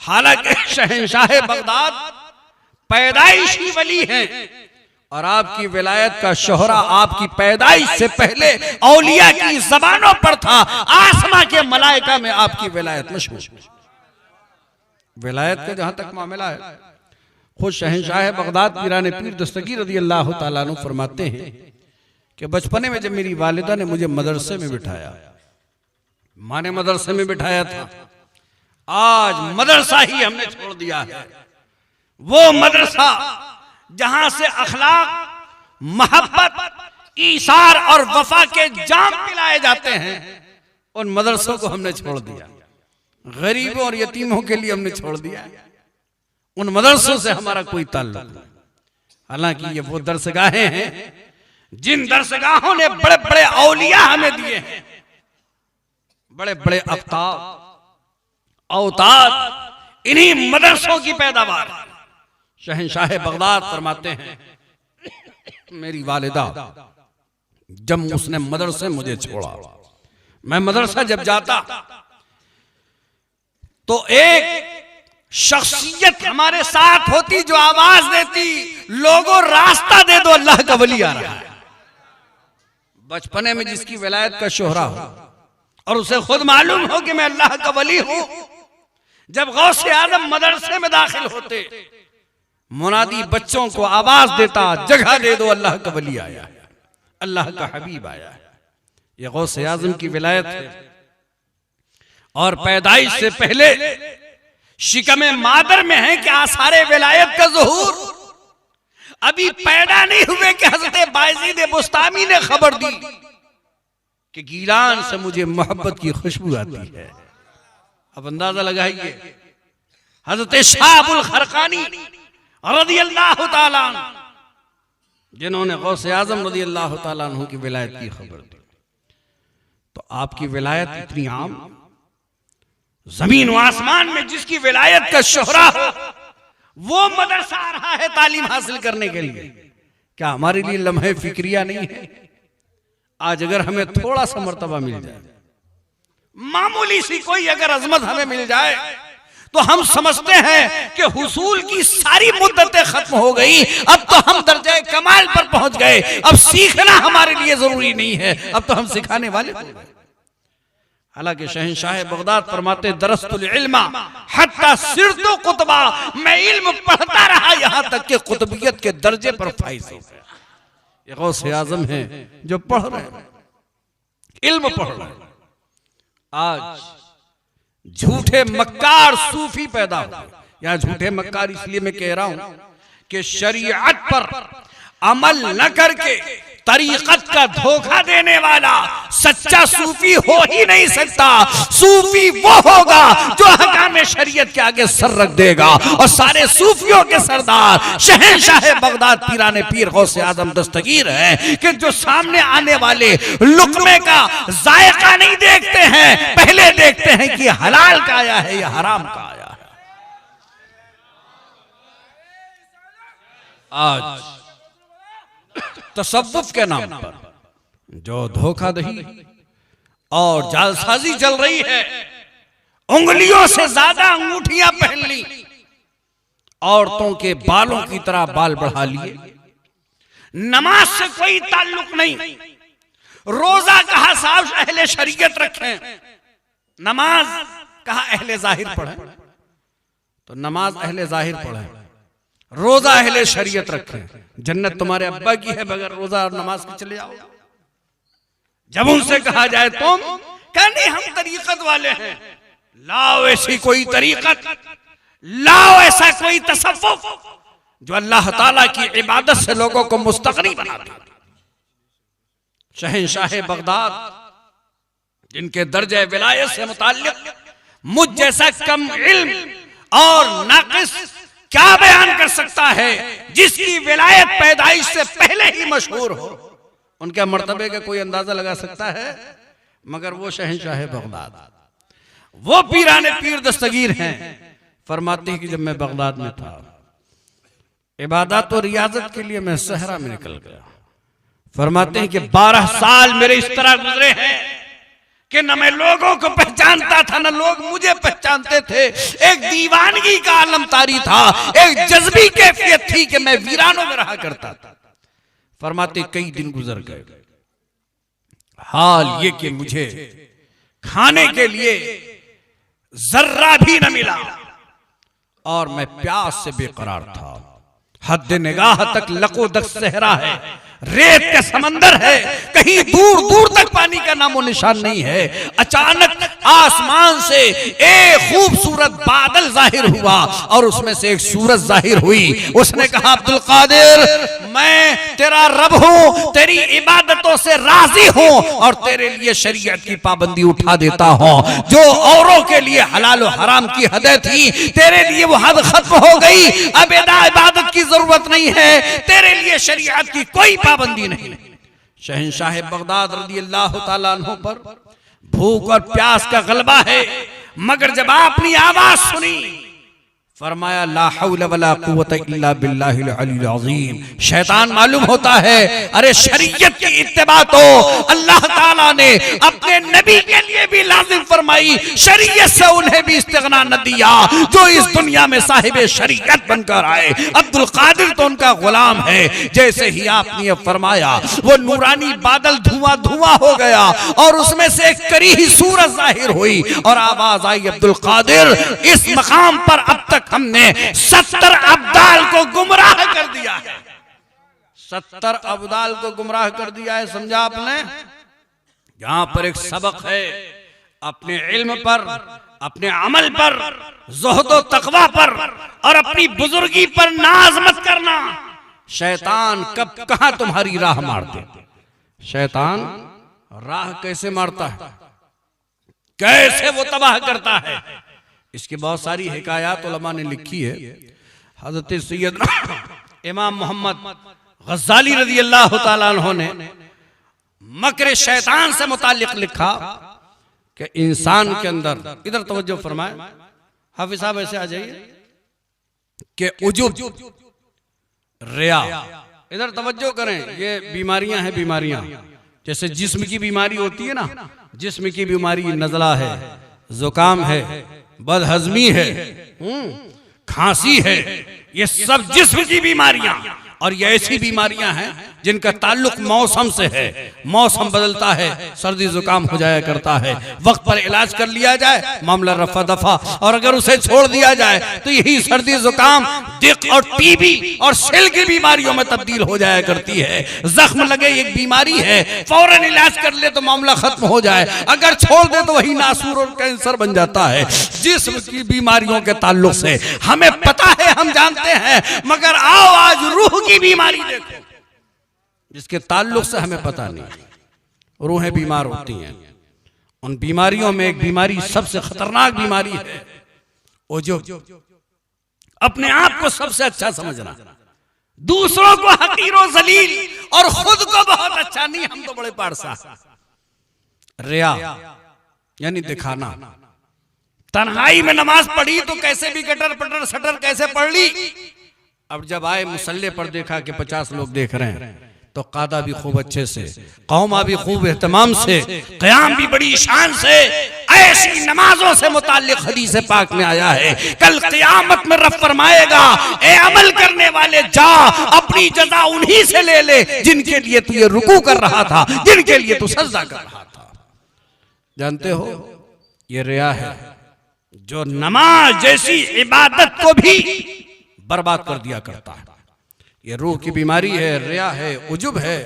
हालांकि शहंशाह बगदाद पैदाइशी वली हैं और आपकी विलायत का शोहरा आपकी पैदाइश से पहले औलिया की ज़बानों पर था। आसमां के मलाइका में आपकी विलायत मशहूर। विलायत का जहां तक मामला है, खुद शहंशाह बगदाद पीराने पीर दस्तगीर रज़ियल्लाहु ताला अन्हु फरमाते हैं कि बचपने में जब मेरी वालिदा ने मुझे मदरसे में बिठाया, माँ ने मदरसे में बिठाया था, आज मदरसा ही हमने छोड़ दिया है। वो मदरसा जहां से अखलाक, मोहब्बत, ईसार और वफा के जाम पिलाए जाते हैं, उन मदरसों को हमने छोड़ दिया। गरीबों और यतीमों के लिए हमने छोड़ दिया। उन मदरसों से हमारा कोई ताल्लुक नहीं। हालांकि ये वो दरसगाहें हैं जिन दरसगाहों ने बड़े बड़े औलिया हमें दिए हैं, बड़े बड़े अफ्ताब, औताद इन्हीं मदरसों की पैदावार। शहंशाह बगदाद फरमाते हैं, मेरी वालिदा जब उसने मदरसे मुझे छोड़ा, मैं मदरसा जब जाता तो एक शख्सियत हमारे साथ होती जो आवाज देती, लोगों रास्ता दे दो, अल्लाह का वली आ रहा है। बचपने में जिसकी विलायत का शोहरा हो और उसे खुद मालूम हो कि मैं अल्लाह का वली हूं, जब गौसे आजम मदरसे में दाखिल होते, मुनादी बच्चों को आवाज देता, जगह दे दो, अल्लाह का वली आया है, अल्लाह का हबीब आया है। यह गौसे आजम की विलायत है। और पैदाइश से पहले शिकमे मादर में है कि आसारे विलायत का ज़ुहूर। अभी पैदा नहीं हुए कि हज़रत बायज़ीद बुस्तामी ने खबर दी कि गीलान से मुझे मोहब्बत की खुशबू आती है। अब अंदाजा लगाइए, हजरत शाह अबुल खरकानी रज़ियल्लाहु ताला अन्हु, जिन्होंने गौसे आजम रज़ियल्लाहु ताला अन्हु की विलायत की खबर दी, तो आपकी विलायत इतनी आम, जमीन व आसमान में जिसकी विलायत का शोहरा हो वो मदरसा आ रहा है तालीम हासिल करने के लिए, क्या हमारे लिए लम्हे फिक्रिया नहीं है? आज अगर हमें थोड़ा सा मर्तबा मिल जाए, मामूली सी कोई अगर अजमत हमें मिल जाए, तो हम समझते हैं कि हुसूल की सारी मुद्दतें खत्म हो गई, अब तो हम दर्जे कमाल पर पहुंच गए, अब सीखना हमारे लिए जरूरी नहीं है, अब तो हम सिखाने वाले हो गए। हालांकि शहंशाह बगदाद फरमाते दरस्तुल इल्मा हत्ता सिरतु कुतबा, मैं इल्म पढ़ता रहा यहां तक कि कुतबियत के दर्जे पर फाइज हो गया। ये गौसे आजम है जो पढ़ रहे हैं, इल्म पढ़ रहे हैं। आज झूठे मक्कार सूफी पैदा हुए, या झूठे मक्कार इसलिए मैं कह रहा हूं कि शरीयत पर अमल न करके तरीकत का धोखा देने वाला सच्चा सूफी हो ही नहीं सकता। सूफी वो होगा जो हकाम शरीयत के आगे सर रख देगा, और सारे सूफियों के सरदार शहंशाह बगदाद पीराने पीर गौसे आजम दस्तगीर है कि जो सामने आने वाले लुकमे का जायका नहीं देखते हैं, पहले देखते हैं कि हलाल का आया है या हराम का आया है। आज तसव्वुफ के नाम पर जो धोखाधड़ी और जालसाजी चल रही है, उंगलियों से ज्यादा अंगूठियां पहन ली, औरतों के बालों की तरह बाल बढ़ा लिए, नमाज से कोई ताल्लुक नहीं, रोजा कहा साहब अहले शरीयत रखें, नमाज कहा अहले जाहिर पढ़े, तो नमाज अहले जाहिर पढ़े, रोजा अहले शरीयत रखें, जन्नत तुम्हारे अब्बा की है, बगैर रोजा और नमाज के चले जाओ। जब उनसे कहा जाए तुम क्या नहीं हम तरीकत वाले हैं, लाओ ऐसी कोई तरीकत, लाओ ऐसा कोई तसव्वुफ जो अल्लाह ताला की इबादत से लोगों को मुस्तगनी बनाता। शहंशाह बगदाद जिनके दर्जे विलायत से मुताल्लिक मुझ जैसा कम इल्म और नाकिस क्या बयान कर सकता है, जिसकी विलायत पैदाइश से पहले ही मशहूर हो, उनके मर्तबे का कोई अंदाजा लगा सकता है? मगर वो शहंशाह बगदाद, वो पीराने पीर दस्तगीर हैं। फरमाते हैं कि जब मैं बगदाद में था, इबादत और रियाजत के लिए मैं सहरा में निकल गया। फरमाते हैं कि 12 साल मेरे इस तरह गुजरे हैं कि न मैं लोगों को पहचानता था, न लोग मुझे पहचानते थे। एक दीवानगी का आलम तारी था, एक जज्बी कैफियत थी कि मैं वीरानों में रहा करता था। फरमाते कई दिन गुजर गए, हाल ये कि मुझे खाने के लिए जर्रा भी न मिला और मैं प्यास से बेकरार था। हद निगाह तक लकोदक सहरा है, रेत का समंदर है, कहीं दूर दूर तक पानी का नामो निशान नहीं है। अचानक आसमान से एक खूबसूरत बादल जाहिर हुआ और उसमें से एक सूरज जाहिर हुई। उसने कहा अब्दुल कादिर मैं तेरा रब हूं, तेरी इबादतों से राजी हूं और तेरे लिए शरीयत की पाबंदी उठा देता हूं। जो औरों के लिए हलाल और हराम की हदें थी, तेरे लिए वो हद खत्म हो गई। अब इबादत की जरूरत नहीं है, तेरे लिए शरीयत की कोई पाबंदी नहीं। शहंशाह बगदाद रज़ियल्लाहु ताला अन्हु पर भूख और प्यास का गलबा है, मगर जब आपने आवाज सुनी फरमाया ला हौला वला कुव्वता इल्ला बिल्लाहिल अलील अज़ीम। शैतान मालूम होता है, अरे शरीयत की इत्तिबा तो अल्लाह ताला ने अपने नबी के लिए भी लाजिम फरमाई, शरीयत से उन्हें भी इस्तिगना न दिया जो इस दुनिया में साहिबे शरीयत बनकर आए। अब्दुल कादिर तो उनका गुलाम है। जैसे ही आपने अब फरमाया वो नूरानी बादल धुआं धुआं हो गया और उसमें से एक करीही सूरज जाहिर हुई और आवाज आई अब्दुल कादिर इस मकाम पर अब तक हमने 70 अब्दाल को गुमराह कर दिया है। 70 अब्दाल को गुमराह कर दिया है, समझा आपने? यहां पर एक सबक है, अपने इल्म पर, अपने अमल पर, ज़ुहद व तक़वा पर और अपनी बुजुर्गी पर नाज मत करना। शैतान कब कहां तुम्हारी राह मार दे। शैतान राह कैसे मारता है? कैसे वो तबाह करता है। इसकी बहुत सारी हिकायात उलमा ने लिखी है। हजरत सैयदना इमाम मोहम्मद गज़ाली रज़ी अल्लाह ताला अन्हु ने मकर शैतान से मुतालिक लिखा कि इंसान के अंदर, इधर तवज्जो फरमाए हाफिज साहब, ऐसे आ जाइए, कि उजुब, रिया, इधर तवज्जो करें, ये बीमारियां हैं, बीमारियां जैसे जिस्म की बीमारी होती है ना, जिस्म की बीमारी नज़ला है, जुकाम है, बदहजमी है, खांसी है, ये सब जिस्म की बीमारियां। और ये ऐसी बीमारियां हैं जिनका ताल्लुक मौसम से है। मौसम बदलता है, सर्दी जुकाम हो जाया करता है, वक्त पर इलाज कर लिया जाए मामला रफा दफा, और अगर उसे छोड़ दिया जाए तो यही सर्दी जुकाम दिक और टीबी और सेल की बीमारियों में तब्दील हो जाया करती है। जख्म लगे एक बीमारी है, फौरन इलाज कर ले तो मामला खत्म हो जाए, अगर छोड़ दे तो वही नासूर और कैंसर बन जाता है। जिस्म की बीमारियों के ताल्लुक से हमें पता है, हम जानते हैं, मगर आओ आज रूह की बीमारी देखो जिसके ताल्लुक से हमें पता नहीं। रूहें बीमार होती हैं, उन बीमारियों में एक बीमारी सबसे खतरनाक बीमारी है उजुब। अपने आप को सबसे अच्छा समझना, दूसरों को हकीर और जलील, और खुद को बहुत अच्छा नहीं, हम तो बड़े पारसा। रिया यानी दिखाना। तन्हाई में नमाज पढ़ी तो कैसे भी कटर पटर सटर कैसे पढ़ ली, अब जब आए मुसल्ले पर देखा कि 50 लोग देख रहे हैं तो कादा भी खूब अच्छे से, कौमा भी खूब एहतमाम से, क़याम भी बड़ी शान से, ऐसी नमाजों से मुताल्लिक हदीस पाक में आया है, कल क़यामत में रब फरमाएगा, ए अमल करने वाले जा अपनी जज़ा उन्हीं से ले ले जिनके लिए तू ये रुकू कर रहा था, जिनके लिए तू सजदा कर रहा था। जानते हो ये रिया है जो नमाज जैसी इबादत को भी बर्बाद कर दिया करता है। ये रूह की बीमारी है, रिया है, उजुब है,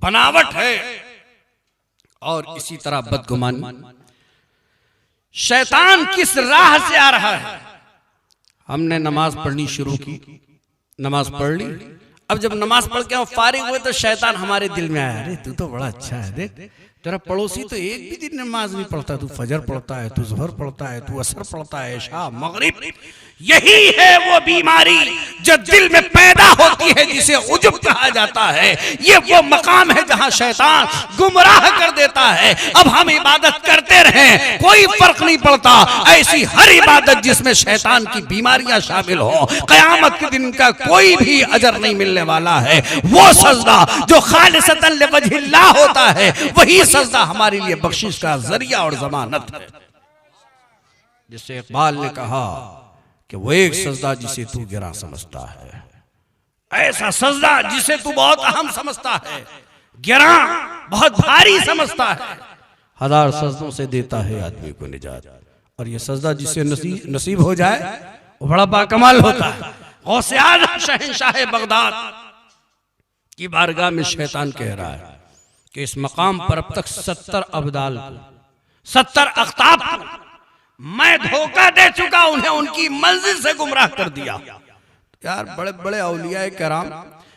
बनावट है, और इसी तरह बदगुमानी। शैतान किस राह से आ रहा है। हमने नमाज पढ़नी शुरू की, नमाज पढ़ ली, अब जब नमाज पढ़ के हम फारिग हुए तो शैतान हमारे दिल में आया, अरे तू तो बड़ा अच्छा है, देख तेरा पड़ोसी तो एक भी दिन नमाज नहीं पढ़ता, तू फजर पढ़ता है, तू ज़ोहर पढ़ता है, तू असर पढ़ता है, इशा मगरिब। यही है वो बीमारी जो दिल में पैदा होती है जिसे उजुब कहा जाता है। ये वो मकाम है जहां शैतान गुमराह कर देता है। अब हम इबादत करते रहें कोई फर्क नहीं पड़ता, ऐसी हर इबादत जिसमें शैतान की बीमारियां शामिल हो, क़यामत के दिन का कोई भी अजर नहीं मिलने वाला है। वो सजदा जो खालिसतन लिवजहिल्लाह होता है, वही सजदा हमारे लिए बख्शिश का जरिया और जमानत है। जिससे इकबाल ने कहा कि वो एक सजदा जिसे तू गिरा समझता है, ऐसा सजदा जिसे तू बहुत अहम समझता है, गिरा बहुत भारी समझता है, 1000 सजदों से देता है आदमी को निजात। और ये सजदा जिसे नसीब हो जाए वो बड़ा बाकमाल होता है। गौसे आज़म शहंशाह बगदाद की बारगाह में शैतान कह रहा है कि इस मकाम पर अब तक 70 अब्दाल, 70 अख्ताब मैं धोखा दे चुका, उन्हें उनकी मंजिल से गुमराह कर दिया। यार बड़े बड़े औलिया कराम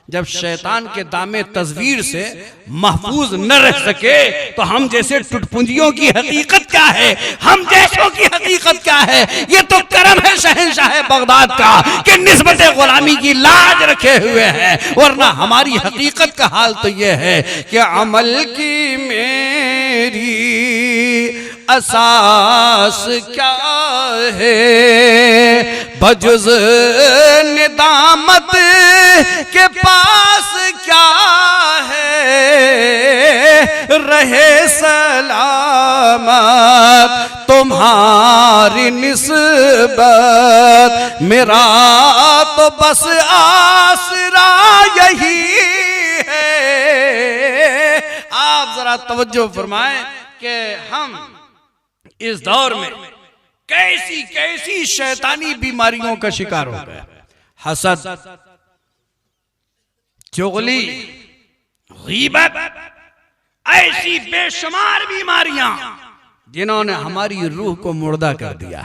जब शैतान के दामे तस्वीर से महफूज न रह सके तो हम जैसे टुटपुंजियों की हकीकत क्या है, हम जैसों की हकीकत क्या है। ये तो करम है शहंशाह बगदाद का कि निस्बत गुलामी की लाज रखे हुए हैं, वरना हमारी हकीकत का हाल तो ये है कि अमल की मेरी असास क्या है, बजुज़ निदामत के पास क्या है, रहे सलामत तुम्हारी निस्बत, मेरा तो बस आसरा यही है। आप जरा तवज्जो फरमाएं कि हम इस दौर में कैसी कैसी शैतानी बीमारियों का शिकार हो गए। हसद, चुगली, गीबत, ऐसी बेशुमार बीमारियां जिन्होंने हमारी रूह को मुर्दा कर दिया।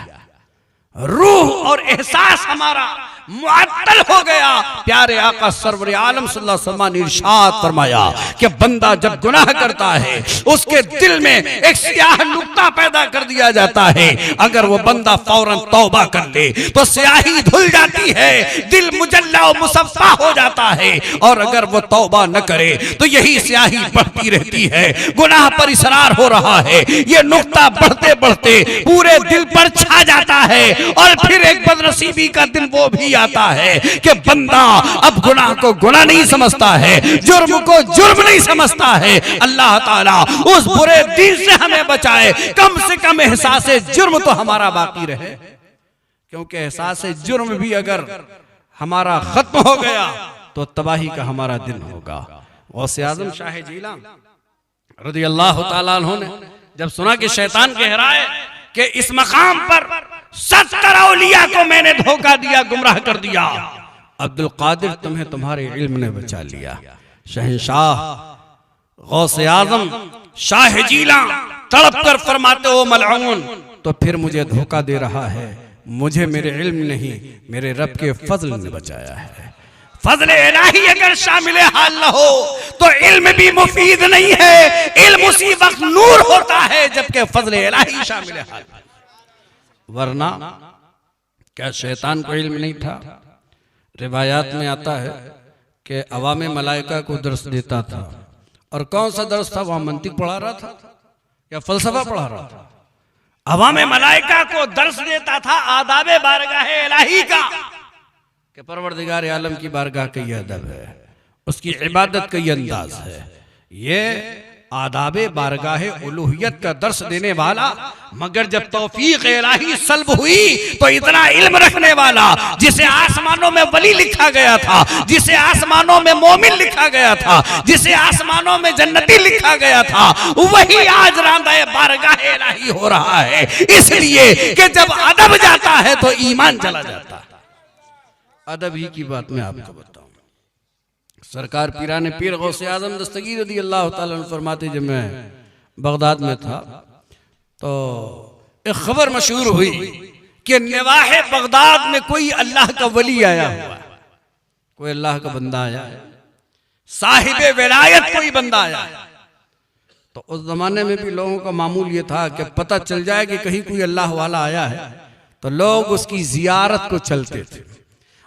रूह और एहसास हमारा मुअत्तल हो गया। प्यारे आका सरवर आलम सल्लल्लाहु अलैहि वसल्लम ने इरशाद फरमाया कि बंदा जब गुनाह करता है उसके दिल में एक स्याह नुक्ता पैदा कर दिया जाता है। अगर वो बंदा फौरन तौबा कर ले तो स्याही धुल जाती है, दिल मुजल्ला और मुसफ्फा हो जाता है। और अगर वो तौबा न करे तो यही स्याही बढ़ती रहती है, गुनाह पर इसरार हो रहा है। ये नुक्ता बढ़ते बढ़ते पूरे दिल पर छा जाता है और फिर एक बदनसीबी का दिन वो भी आता है कि बंदा अब गुनाह को गुनाह नहीं समझता है, जुर्म को जुर्म नहीं समझता है। अल्लाह ताला उस बुरे दिन से हमें बचाए, कम से कम एहसास जुर्म तो हमारा बाकी रहे, क्योंकि एहसास जुर्म भी अगर हमारा खत्म हो गया तो तबाही का हमारा दिन होगा। गौसे आजम शाह जीलान रज़ी अल्लाह ताला अन्हु ने जब सुना कि शैतान कह रहा है कि इस मकाम पर 70 औलिया को मैंने धोखा दिया, गुमराह कर दिया, अब्दुल कादिर तुम्हें तुम्हारे इल्म ने बचा लिया। शहंशाह गौसे आजम शाह जीलान तड़प कर फरमाते हो मलऊन, तो फिर मुझे धोखा दे रहा है, मुझे मेरे इल्म नहीं मेरे रब के फजल ने बचाया है। फजल इलाही अगर शामिल हाल न हो तो इल्म भी मुफीद नहीं है, इल्म उसी वक्त नूर होता है जबकि फजल इलाही शामिल हाल। वरना क्या शैतान को इल्म नहीं था? रिवायात में आता है कि अवामे मलाइका को दर्स देता था। और कौन सा दर्स था? वहां मंतिक पढ़ा रहा था या फलसफा पढ़ा रहा था? अवामे मलाइका को दर्स देता था आदाबे बारगाह इलाही का, कि परवरदिगार आलम की बारगाह का यह अदब है, उसकी इबादत का यह अंदाज है। ये आदाबे बारगाह उलूहियत का दर्स देने वाला, मगर जब तौफीक इलाही सल्ब हुई तो इतना इल्म रखने वाला, जिसे आसमानों में वली लिखा गया था, जिसे आसमानों में मोमिन लिखा गया था, जिसे आसमानों में जन्नती लिखा गया था, वही आज रांदा बारगाह इलाही हो रहा है। इसलिए कि जब अदब जाता है तो ईमान चला जाता है। अदब ही की बात मैं आपको बताऊं, सरकार पीराने पीर गौसे आजम दस्तगीर रज़ी अल्लाह ताला अन्हु फरमाते, जब मैं बगदाद में था तो एक खबर मशहूर हुई कि नवाहे बगदाद में कोई अल्लाह का वली आया हुआ, कोई अल्लाह का बंदा आया है, साहिबे विलायत कोई बंदा आया है। तो उस जमाने में भी लोगों का मामूल ये था कि पता चल जाए कि कहीं कोई अल्लाह वाला आया है तो लोग उसकी जियारत को चलते थे।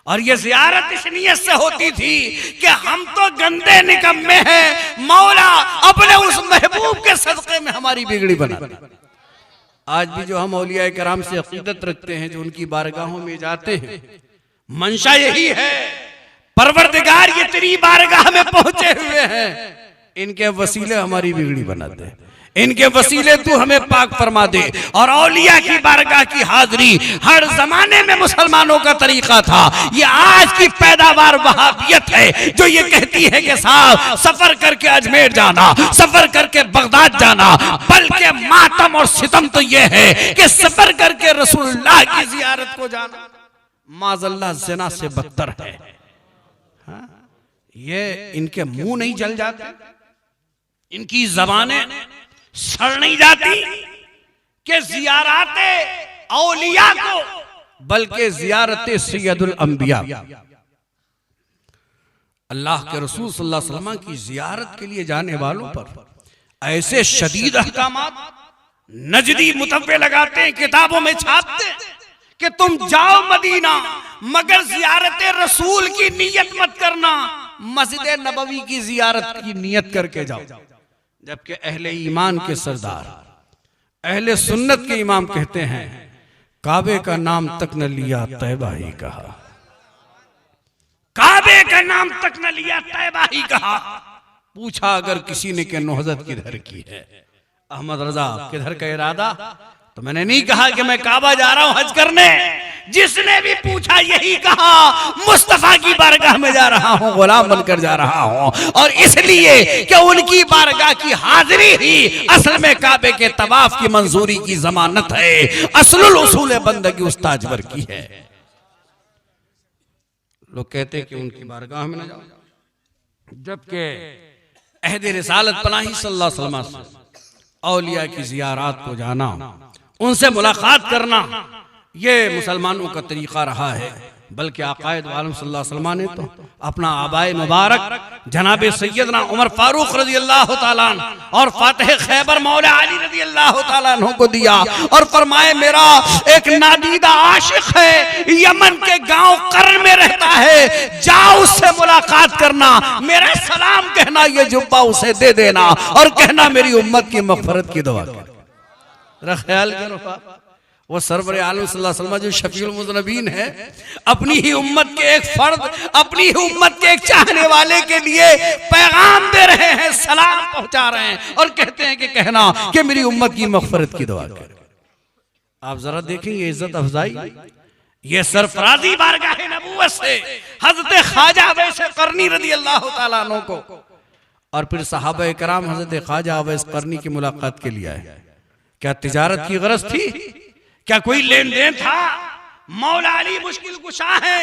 और ये जियारत इस नियत से होती थी कि हम तो गंदे निकम्मे हैं, मौला अपने उस महबूब के सदक़े में हमारी बिगड़ी बना दे। आज भी जो हम औलिया कराम से अकीदत रखते हैं, जो उनकी बारगाहों में जाते हैं, मंशा यही है, परवरदिगार ये तेरी बारगाह में पहुंचे हुए हैं, इनके वसीले हमारी बिगड़ी बना दे, इनके वसीले तू हमें पाक फरमा दे। और औलिया की बारगाह की हाजिरी हर जमाने में मुसलमानों का तरीका था। ये आज की पैदावार वहाबियत है जो ये कहती है कि साहब सफर करके अजमेर जाना, सफर करके बगदाद जाना, बल्कि मातम और सितम तो ये है कि सफर करके रसूलुल्लाह की जियारत को जाना माज़अल्लाह ज़िना से बदतर है। हाँ? ये इनके मुंह नहीं जल जाते, इनकी जबानें सड़ नहीं जाती कि जियारत औलिया को, बल्कि जियारत सैयदुल अंबिया, अल्लाह के रसूल सल्लल्लाहु अलैहि वसल्लम की जियारत के लिए जाने वालों पर ऐसे शदीद अहकामात नजदी मुतव्वे लगाते हैं, किताबों में छापते हैं कि तुम जाओ मदीना मगर जियारत रसूल की नियत मत करना, मस्जिद नबवी की जियारत की नियत करके जाओ। जबकि अहले ईमान के सरदार, अहले सुन्नत के इमाम कहते हैं काबे का नाम तक न लिया तैबा ही कहा, काबे का नाम तक न लिया तैबा ही कहा। पूछा अगर किसी ने कि नौहज़त किधर की है, अहमद रजा किधर का इरादा, तो मैंने नहीं कहा कि मैं काबा जा रहा हूं हज करने। जिसने भी पूछा यही कहा मुस्तफा की बारगाह में जा रहा हूं, गुलाम बनकर जा रहा हूं। और इसलिए कि उनकी बारगाह की हाजिरी ही असल में काबे के तवाफ की मंजूरी की जमानत है, असलुल उसूल बंदगी उस ताजवर की है। लोग कहते कि उनकी बारगाह में न जाओ, जबकि अहद रिसालत पनाही सल्लल्लाहु अलैहि वसल्लम से औलिया की जियारात को जाना, उनसे मुलाकात करना, ये मुसलमानों का तरीका रहा है। बल्कि आकायद आलम सल्लल्लाहु अलैहि वसल्लम ने तो अपना आबाए मुबारक जनाब सैयदना उमर फारूक रजी अल्लाह तआला अन्हु और फातिह खैबर मौला अली रजी अल्लाह तआला अन्हु को दिया और फरमाए मेरा एक नादीदा आशिक है, यमन के गांव कर्न में रहता है, जाओ उससे मुलाकात करना, मेरा सलाम कहना, ये जुब्बा उसे दे देना और कहना मेरी उम्मत की मग़फ़िरत की दुआ कर। जरा ख्याल करो, वो सरवर आलम सल्लल्लाहु अलैहि वसल्लम जो शफीउल मुज़नबीन है, अपनी ही उम्मत के एक फर्द, अपनी ही उम्मत के एक चाहने वाले के लिए पैगाम दे रहे हैं, सलाम पहुंचा रहे हैं और कहते हैं कि कहना कि मेरी उम्मत की मग़फ़िरत की दुआ कर। आप जरा देखें ये इज्जत अफजाई, ये सरफराजी बारगाह नबूवत से हजरत ख्वाजा अवैस करनी रज़ी अल्लाह तआला अन्हु को और फिर सहाबा कराम हजरत ख्वाजा अवैस करनी की मुलाकात के लिए आए। क्या तिजारत की गरज थी? क्या कोई लेन देन था? मौला अली मुश्किल कुशा है,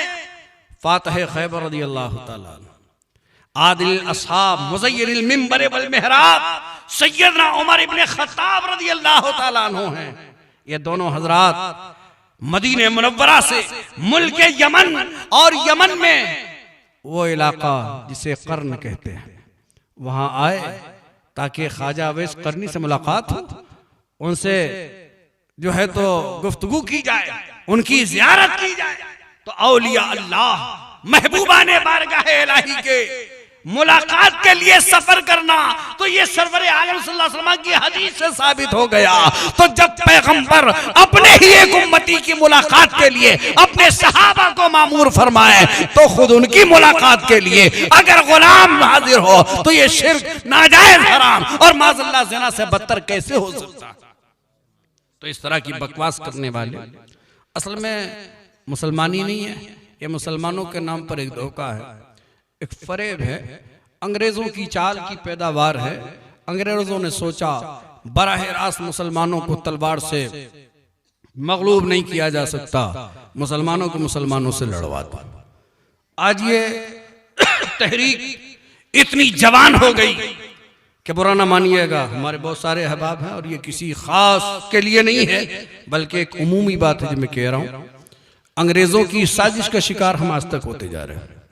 फातिह खैबर रज़ी अल्लाह तआला आदिल असहाब मुज़य्यिनिल मिंबर वल मेहराब सैयदना उमर इब्न खत्ताब रज़ी अल्लाह तआला अन्हु हैं। ये दोनों हजरात मदीने मुनव्वरा से मुल्क यमन और यमन में वो इलाका जिसे कर्न कहते हैं वहां आए ताकि ख्वाजा अवैस करनी से मुलाकात हो, उनसे जो है तो गुफ्तगू की जाए, उनकी ज़ियारत की जाए। तो औलिया अल्लाह महबूबाने बारगाह इलाही के मुलाकात के लिए सफर करना तो ये सरवर आलम सल्लल्लाहु अलैहि वसल्लम की हदीस से साबित हो गया। तो जब पैगंबर अपने ही एक उम्मती की मुलाकात के लिए अपने सहाबा को मामूर फरमाए तो खुद उनकी मुलाकात के लिए अगर गुलाम हाजिर हो तो ये शिर्क, नाजायज, हराम और माज़अल्लाह ज़िना से बदतर कैसे हो सकता। तो इस तरह की बकवास करने वाले असल में मुसलमानी नहीं है, ये मुसलमानों के नाम पर एक धोखा है, एक फरेब है, अंग्रेजों की चाल की पैदावार है। अंग्रेजों ने सोचा बराह रास्त मुसलमानों को तलवार से मगलूब नहीं किया जा सकता, मुसलमानों को मुसलमानों से लड़वा दो। आज ये तहरीक इतनी जवान हो गई कि बुरा ना मानिएगा, हमारे बहुत सारे अहबाब हैं और ये किसी खास के लिए नहीं है बल्कि एक उमूमी बात है जो मैं कह रहा हूं। अंग्रेजों की साजिश का शिकार हम आज तक होते जा रहे हैं।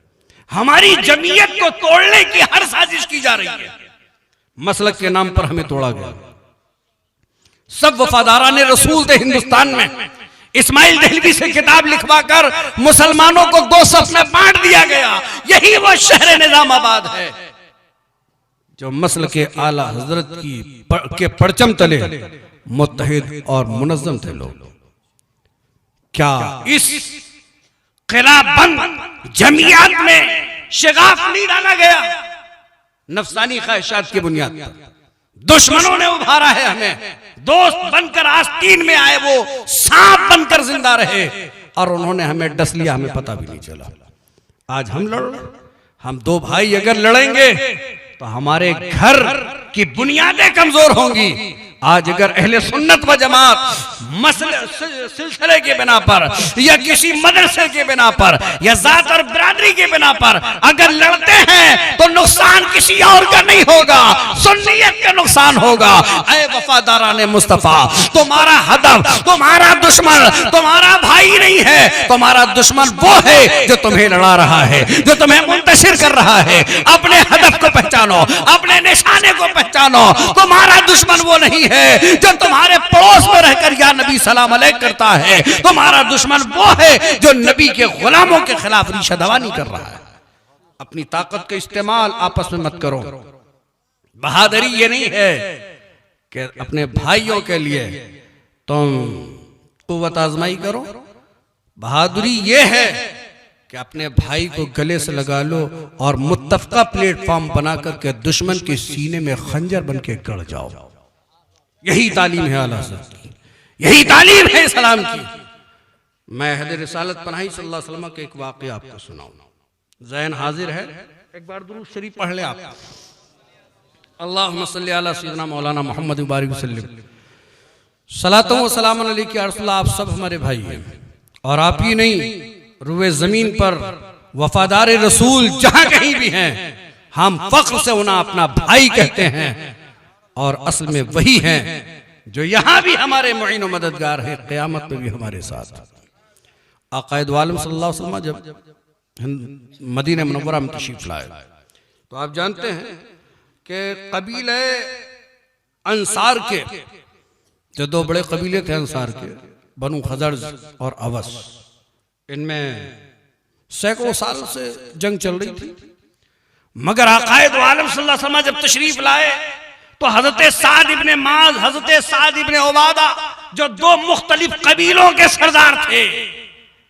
हमारी जमीयत को तोड़ने की हर साजिश की जा रही है, मसलक के नाम पर हमें तोड़ा गया। सब वफादाराने रसूल थे हिंदुस्तान में, इस्माइल दहलवी से किताब लिखवाकर मुसलमानों को दो सफ में बांट दिया गया। यही वो शहर निजामाबाद है जो मसल के आला हजरत के परचम तले मुत्तहिद और मुनज़्ज़म थे लोग। क्या इस खिलाफबंद जमीयत में शिगाफ नहीं डाला गया? नफसानी ख्वाहिशात की बुनियाद पर दुश्मनों ने उभारा है हमें, दोस्त बनकर आस्तीन में आए वो सांप बनकर जिंदा रहे और उन्होंने हमें डस लिया, हमें पता भी नहीं चला। आज हम लड़ रहे, हम दो भाई अगर लड़ेंगे तो हमारे घर की बुनियादें कमजोर होंगी। आज अगर अहले सुन्नत व जमात सिलसिले के बिना पर या किसी मदरसे के बिना पर या जात और बिरादरी के बिना पर अगर लड़ते हैं तो नुकसान किसी और का नहीं होगा, सुन्नियत का नुकसान होगा। ऐ वफादाराने मुस्तफा, तुम्हारा हदफ, तुम्हारा दुश्मन तुम्हारा भाई नहीं है, तुम्हारा दुश्मन वो है जो तुम्हें लड़ा रहा है, जो तुम्हें मुंतशिर कर रहा है। अपने हदफ को पहचानो, अपने निशाने को पहचानो। तुम्हारा दुश्मन वो नहीं है जो तुम्हारे पड़ोस में रहकर या नबी सलाम अलैक करता है, तुम्हारा दुश्मन वो है जो नबी के गुलामों के खिलाफ रीशा दवानी कर रहा है। अपनी ताकत का इस्तेमाल आपस में मत करो। बहादुरी ये नहीं है कि अपने भाइयों के लिए तुम कुव्वत आजमाई करो। बहादुरी ये है कि अपने भाई को गले से लगा लो और मुत्तफ़क़ा प्लेटफॉर्म बनाकर के दुश्मन के सीने में खंजर बन के गड़ जाओ। यही तालीम है आला हज़रत की, यही तालीम है इस्लाम की। मैं हज़रत रिसालत पनाही सल्लल्लाहु अलैहि वसल्लम के एक वाक़या आपको सुनाऊं। ज़हन हाजिर है? एक बार दुरूद शरीफ पढ़ ले आप। अल्लाहुम्मा सल्ली अला सय्यिदना मौलाना मुहम्मद बारिक वसल्लम। सलातो व सलाम अलैका या रसूल, आप सब हमारे भाई हैं और आप ही नहीं, रुए जमीन पर वफादार रसूल जहां कहीं भी हैं, हम फख्र से उन्हें अपना भाई कहते हैं और असल में वही हैं जो यहां भी हमारे मुईन व मददगार हैं, क़यामत में भी हमारे साथ। आकाए दो आलम सल्लल्लाहु अलैहि वसल्लम जब मदीना मुनव्वरा में तशरीफ लाए तो आप जानते हैं कि कबीले अंसार के जो दो बड़े कबीले थे अंसार के, बनु खजरज और अवस, इनमें सैकड़ों साल से जंग चल रही थी। मगर आकाए दो आलम सल्लल्लाहु अलैहि वसल्लम जब तशरीफ लाए तो हजरत साद इब्ने माज, हजरत साद इब्ने उबादा, जो दो मुख्तलिफ कबीलों के सरदार थे,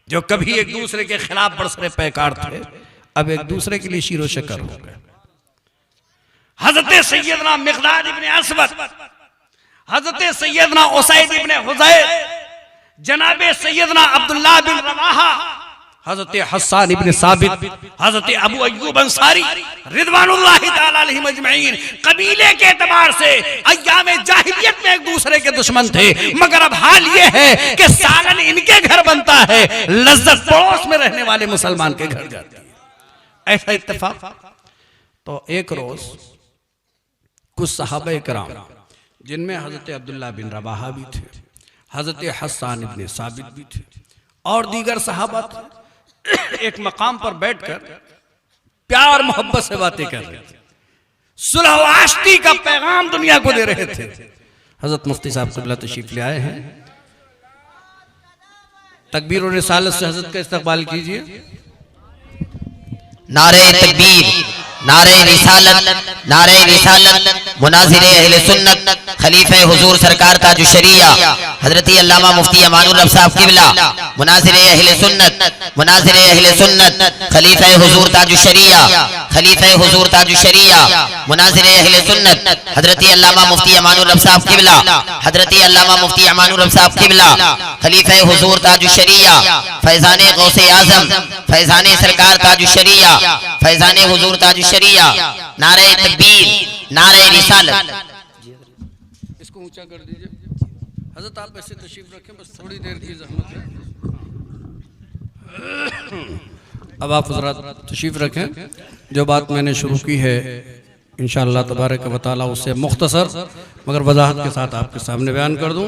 जो कभी एक दूसरे के खिलाफ बरसरे पैकार थे, अब एक दूसरे के लिए शीरो शकर हो गए। हजरत सैयदना मिक़दाद इब्ने असवद, हजरत सैयदना उसैद इब्ने हुज़ैर, जनाबे सैयदना अब्दुल्लाह बिन रवाहा, हजरत हस्सान इब्ने साबित, हजरत अबू अय्यूब अंसारी रिदवानुल्लाहि ताला अलैहिम अजमईन, कबीले के एतबार से अय्यामे जाहिलियत में एक दूसरे के दुश्मन थे। मगर अब हाल ये है कि सालन इनके घर बनता है, लज्जत पड़ोस में रहने वाले मुसलमान के घर जाती है। ऐसा इत्तेफाक। तो एक रोज कुछ सहाबा किराम, जिनमें हजरत अब्दुल्लाह बिन रवाहा भी थे, हजरत हस्सान इब्ने साबित भी थे और दीगर सहाबा थे, एक मकाम पर बैठकर प्यार मोहब्बत से बातें कर रहे थे, सुलह व आशती का पैगाम दुनिया को दे रहे थे। हजरत मुफ्ती साहब क़िबला तशरीफ ले आए हैं, तकबीर और रिसालत से हजरत का इस्तकबाल कीजिए। नारे तकबीर, नारे रिसालत, नारे रिसालत, मुनाज़िर अहले सुन्नत, खलीफे हुजूर सरकार ताजुश शरिया हजरत अल्लामा मुफ्ती अमानुर रब साहब क़िबला, मुनाज़िर अहले सुन्नत, मुनाज़िर अहले सुन्नत, खलीफे हुजूर ताजुश शरिया, खलीफे हुजूर ताजुश शरिया, मुनाज़िर अहले सुन्नत, हजरत अल्लामा मुफ्ती अमानुर रब साहब क़िबला, हजरत अल्लामा मुफ्ती अमानुर रब साहब क़िबला, खलीफे हुजूर ताजुश शरिया, फैज़ाने गौसे आज़म, फैज़ाने सरकार ताजुश शरिया, फैज़ाने हुजूर ताजुश शरिया, नारे तकबीर, नारे रिसालत। इसको ऊंचा कर दीजिए। हजरत आप ऐसे तशरीफ रखें, बस थोड़ी देर की ज़हमत है। अब आप हजरत तशरीफ रखें। जो बात मैंने शुरू की है इंशाअल्लाह तबारक व तआला उससे मुख्तसर मगर वजाहत के साथ आपके सामने बयान कर दूं।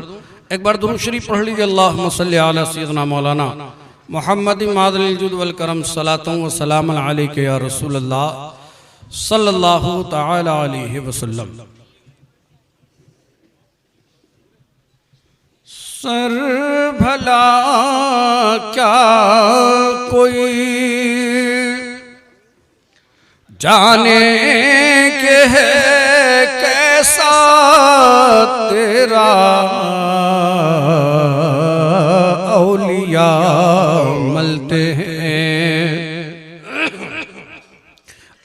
एक बार दुरूद शरीफ पढ़ लीजिए। अल्लाहुम्मा सल्लि अला सय्यिदना मौलाना मुहम्मद मादिल जुद वल करम सलातुन व सलामुन अलैका या रसूल अल्लाह सल्लल्लाहु तआला अलैहि वसल्लम। सर भला क्या कोई जाने के है कैसा तेरा औलिया मलते हैं,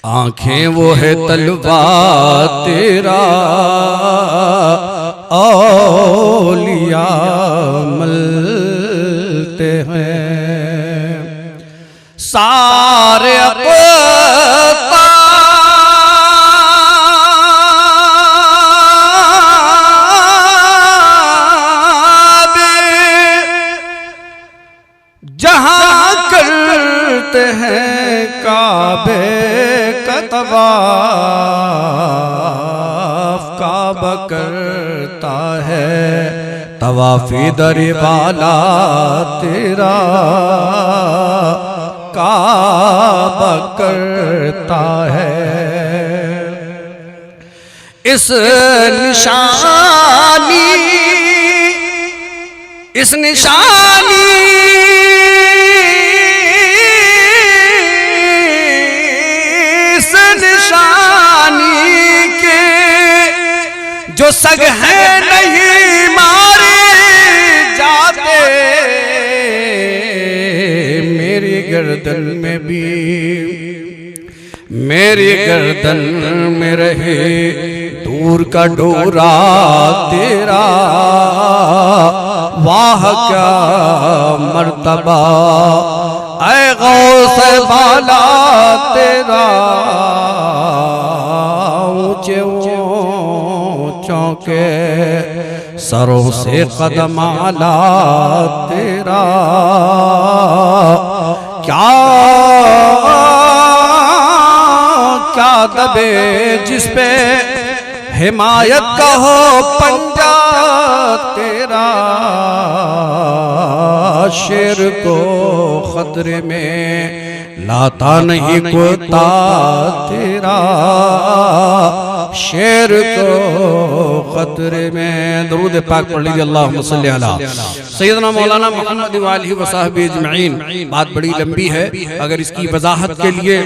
आंखें वो है तलवा तेरा औलिया मलते हैं। सारे जहाँ करते हैं काबे का तवाफ, काबा करता है तवाफी दरे वाला तेरा, काबा करता है। इस निशानी, इस निशानी जो सग है नहीं मारे जाते, मेरी गर्दन में भी, मेरी गर्दन में रहे दूर का डोरा तेरा, वाह क्या मर्तबा ऐ गौसे बाला तेरा, ऊंचे के सरों से कदम आला तेरा, क्या क्या दबे जिस पे हिमायत का हो पंजा तेरा, शेर को खतरे में लाता नहीं कुत्ता तेरा, शेर को खतरे में। दरूद पाक पढ़ लीजिए, अल्लाहुम्मा सल्ली अला सैयदना मौलाना मोहम्मद व आलिहि व सहबी अजमईन। बात बड़ी लंबी है, अगर इसकी वजाहत के लिए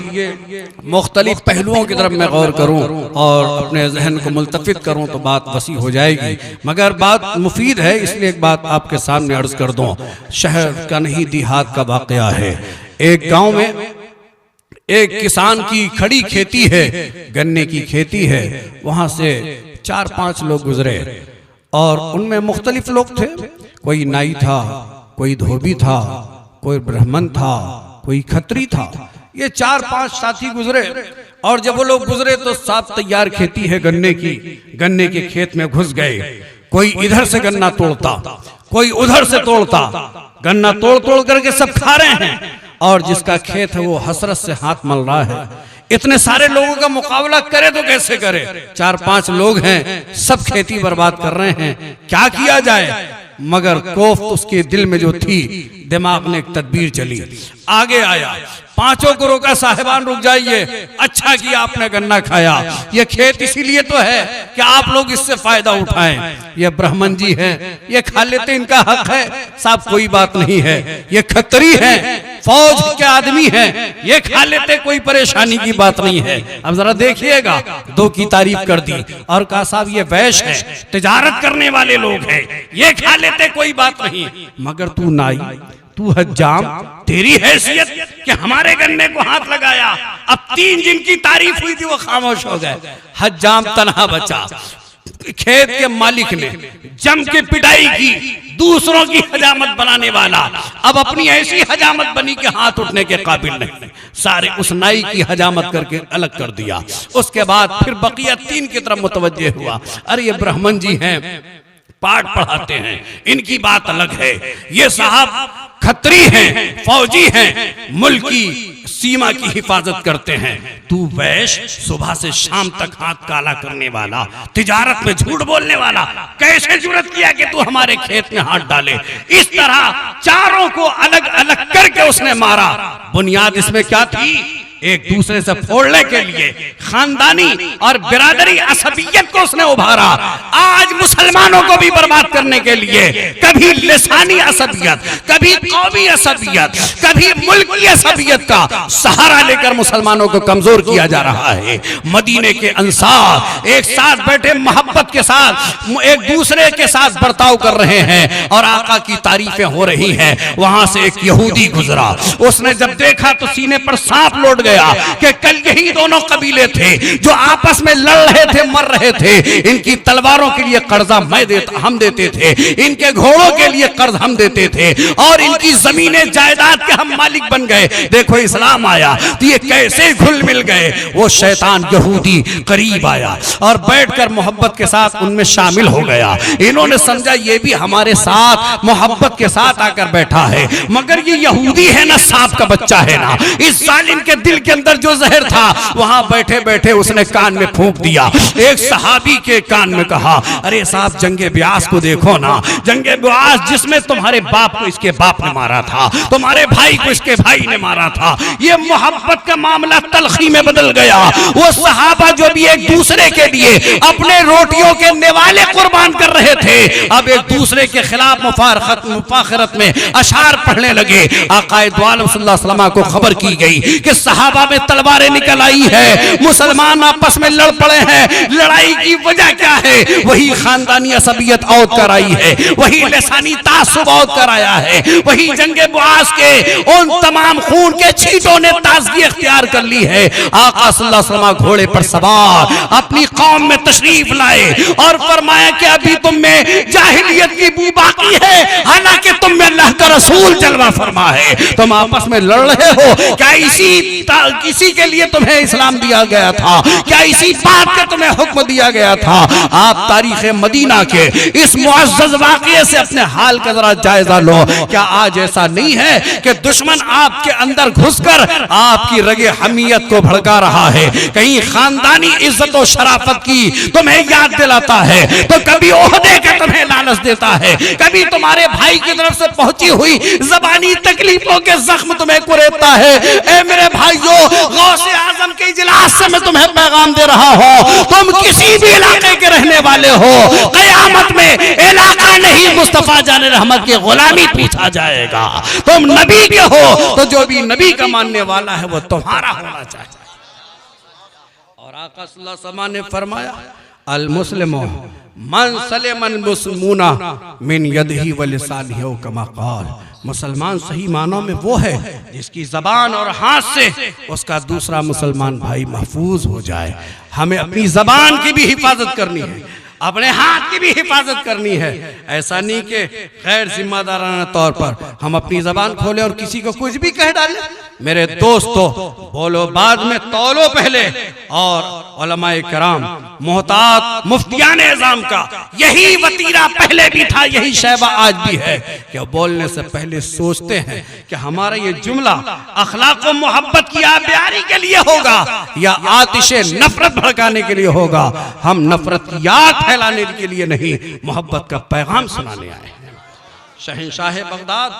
मुख्तलिफ पहलुओं की तरफ मैं गौर करूं और अपने जहन को मुल्तफित करूं तो बात वसी हो जाएगी, मगर बात मुफीद है, इसलिए एक बात आपके सामने अर्ज कर दूं। शहर का नहीं देहात का वाकया है। एक गांव में एक किसान की खड़ी खेती है, गन्ने की खेती है। वहां से 4-5 लोग गुजरे और उनमें मुख्तलिफ लोग थे। कोई नाई था, कोई धोबी था, कोई ब्राह्मण था, कोई खत्री था। ये 4-5 साथी गुजरे और जब वो लोग गुजरे तो साफ तैयार खेती है गन्ने की, गन्ने के खेत में घुस गए। कोई इधर से गन्ना तोड़ता, कोई उधर से तोड़ता, गन्ना तोड़ तोड़ करके सब खा रहे हैं और जिसका खेत है वो हसरत से हाथ मल रहा है। इतने सारे लोगों का मुकाबला करे तो कैसे करे? 4-5 लोग हैं, सब खेती बर्बाद कर रहे हैं, क्या किया जाए? मगर कोफ्त उसके दिल में जो थी, दिमाग में एक तदबीर चली, आगे आया, पांचों को रोका, साहिबान रुक जाइए, अच्छा किया आपने गन्ना खाया, ये खेत इसीलिए तो है कि आप लोग इससे फायदा उठाएं। ये ब्राह्मण जी हैं, ये खा लेते, इनका हक है साहब, कोई बात नहीं है। ये खत्री है, फौज के आदमी हैं, ये खा लेते, कोई परेशानी की बात नहीं है। अब जरा देखिएगा, दो की तारीफ कर दी और कहा साहब ये वैश्य है, तिजारत करने वाले लोग हैं, ये खा लेते, कोई बात नहीं। मगर तू नाई, तू हज्जाम, तेरी हैसियत कि हमारे गन्ने को हाथ लगाया। अब 3 जिनकी तारीफ हुई थी वो खामोश हो गए। हज्जाम तनहा बचा। खेत के मालिक ने जम के पिटाई की, दूसरों की हजामत बनाने वाला अब अपनी ऐसी हजामत बनी कि हाथ उठने के काबिल नहीं। सारे उस नाई की हजामत करके अलग कर दिया। उसके बाद फिर बकिया 3 की तरफ मुतवज्जे हुआ। अरे ये ब्राह्मण जी हैं, पाठ पढ़ाते हैं, इनकी बात अलग है। ये साहब खत्री हैं, फौजी हैं, मुल्क की सीमा की हिफाजत करते हैं। तू वैश्य, सुबह से शाम तक हाथ काला करने वाला, तिजारत में झूठ बोलने वाला, कैसे जुर्रत किया कि तू हमारे खेत में हाथ डाले? इस तरह चारों को अलग अलग करके उसने मारा। बुनियाद इसमें क्या थी? एक दूसरे से फोड़ने के लिए खानदानी और बिरादरी असबियत को उसने उभारा। आज मुसलमानों को भी बर्बाद करने के लिए कभी लिसानी असबियत, कभी कौमी असबियत, कभी मुल्क की असबियत का सहारा लेकर मुसलमानों को कमजोर किया जा रहा है। मदीने के अंसार एक साथ बैठे मोहब्बत के साथ एक दूसरे के साथ बर्ताव कर रहे हैं और आका की तारीफें हो रही हैं। वहां से एक यहूदी गुजरा, उसने जब देखा तो सीने पर सांप लौट गया कि कल यही दोनों कबीले थे जो आपस में लड़ रहे थे, मर रहे थे। इनकी तलवारों के लिए कर्जा हम देते थे, इनके घोड़ों के लिए कर्ज हम देते थे और इनकी जमीनें जायदाद के हम मालिक बन गए। देखो इस्लाम आया तो ये कैसे घुल मिल गए। वो शैतान यहूदी करीब आया और बैठकर मोहब्बत के साथ उनमें शामिल हो गया। इन्होंने समझा ये भी हमारे साथ मोहब्बत के साथ आकर बैठा है, मगर ये यहूदी है ना, सांप का बच्चा है ना। इस जालिम के दिल के अंदर जो जहर था वहां बैठे बैठे उसने कान में फूंक दिया। एक सहाबी के कान में कहा, अरे साहब जंगे ब्यास को देखो ना, जंगे ब्यास जिसमें तुम्हारे बाप को इसके बाप ने मारा था, तुम्हारे भाई को इसके भाई ने मारा था। ये मोहब्बत का मामला तलखी में बदल गया। वो सहाबा जो भी एक दूसरे के लिए अपने रोटियों के निवाले कुर्बान कर रहे थे, अब एक दूसरे के खिलाफ मुफाखरत में अशार पढ़ने लगे। आकाए दो आलम सल्लल्लाहु अलैहि वसल्लम को खबर की गई कि सहाबा में तलवारें निकल आई है, मुसलमान आपस में लड़ पड़े हैं। लड़ाई की वजह क्या है? वही खानदानी असबियत औद कर आई है, वही लसानी तासुब औद कर आया है, वही जंगे बुआस के उन तमाम खून के छींटों ने ताजगी इख्तियार कर ली है। आका सल्लल्लाहु अलैहि वसल्लम घोड़े पर सवार अपनी कौम में तशरीफ लाए और फरमाया कि अभी तुम में जाहिलियत की बू बाकी है, हालांकि तुम में अल्लाह का रसूल जलवा फरमा है। तुम आपस में लड़ रहे हो, क्या इसी किसी के लिए तुम्हें इस्लाम दिया गया था? क्या इसी बात का तुम्हें हुक्म दिया गया था? आप तारीख मदीना के इस मुअज़्ज़ज़ वाक़ये से अपने हाल का जरा जायजा लो। क्या आज ऐसा नहीं है कि दुश्मन आपके अंदर घुसकर आपकी रगे हमीयत को भड़का रहा है? कहीं खानदानी इज्जत और शराफत की तुम्हें याद दिलाता है तो कभी ओहदे का तुम्हें लालच देता है, कभी तुम्हारे भाई की तरफ से पहुंची हुई ज़बानी तकलीफों के जख्म तुम्हें कुरेदता है। ए मेरे भाइयों, गौसे आजम के इजलास से मैं तुम्हें पैगाम दे रहा हूं, तुम किसी भी इलाके के रहने वाले हो, क़यामत में इलाका नहीं मुस्तफा जाने रहमत की गुलामी पूछा जाएगा। तुम नबी के हो तो जो भी नबी का मानने वाला है वो तुम्हारा होना चाहिए। और आका सल्लल्लाहु अलैहि वसल्लम ने फरमाया, अल मुस्लिमो मन सलेमन मुस्लिमूना मिन यदिही व लिसानिही औ कमा क़ाल। मुसलमान सही मानों में वो है जिसकी जबान और हाथ से उसका दूसरा मुसलमान भाई महफूज हो जाए। हमें अपनी जबान की भी हिफाजत करनी है, अपने हाथ की भी हिफाजत करनी है। ऐसा नहीं कि गैर जिम्मेदाराना तौर पर हम अपनी जबान खोले और किसी को कुछ भी कह डालें। मेरे दोस्तों, बोलो बाद में तौलो पहले। और उलमाए कराम, मोहतात मुफ्तियान एज़ाम का यही वतीरा पहले भी था, यही शैबा आज भी है कि बोलने से पहले सोचते हैं कि हमारा ये जुमला अखलाक व मोहब्बत की आबियारी के लिए होगा या आतिशे नफरत भड़काने के लिए होगा। हम नफरत की आग फैलाने के लिए नहीं, मोहब्बत का पैगाम सुनाने आए हैं। शहंशाह बगदाद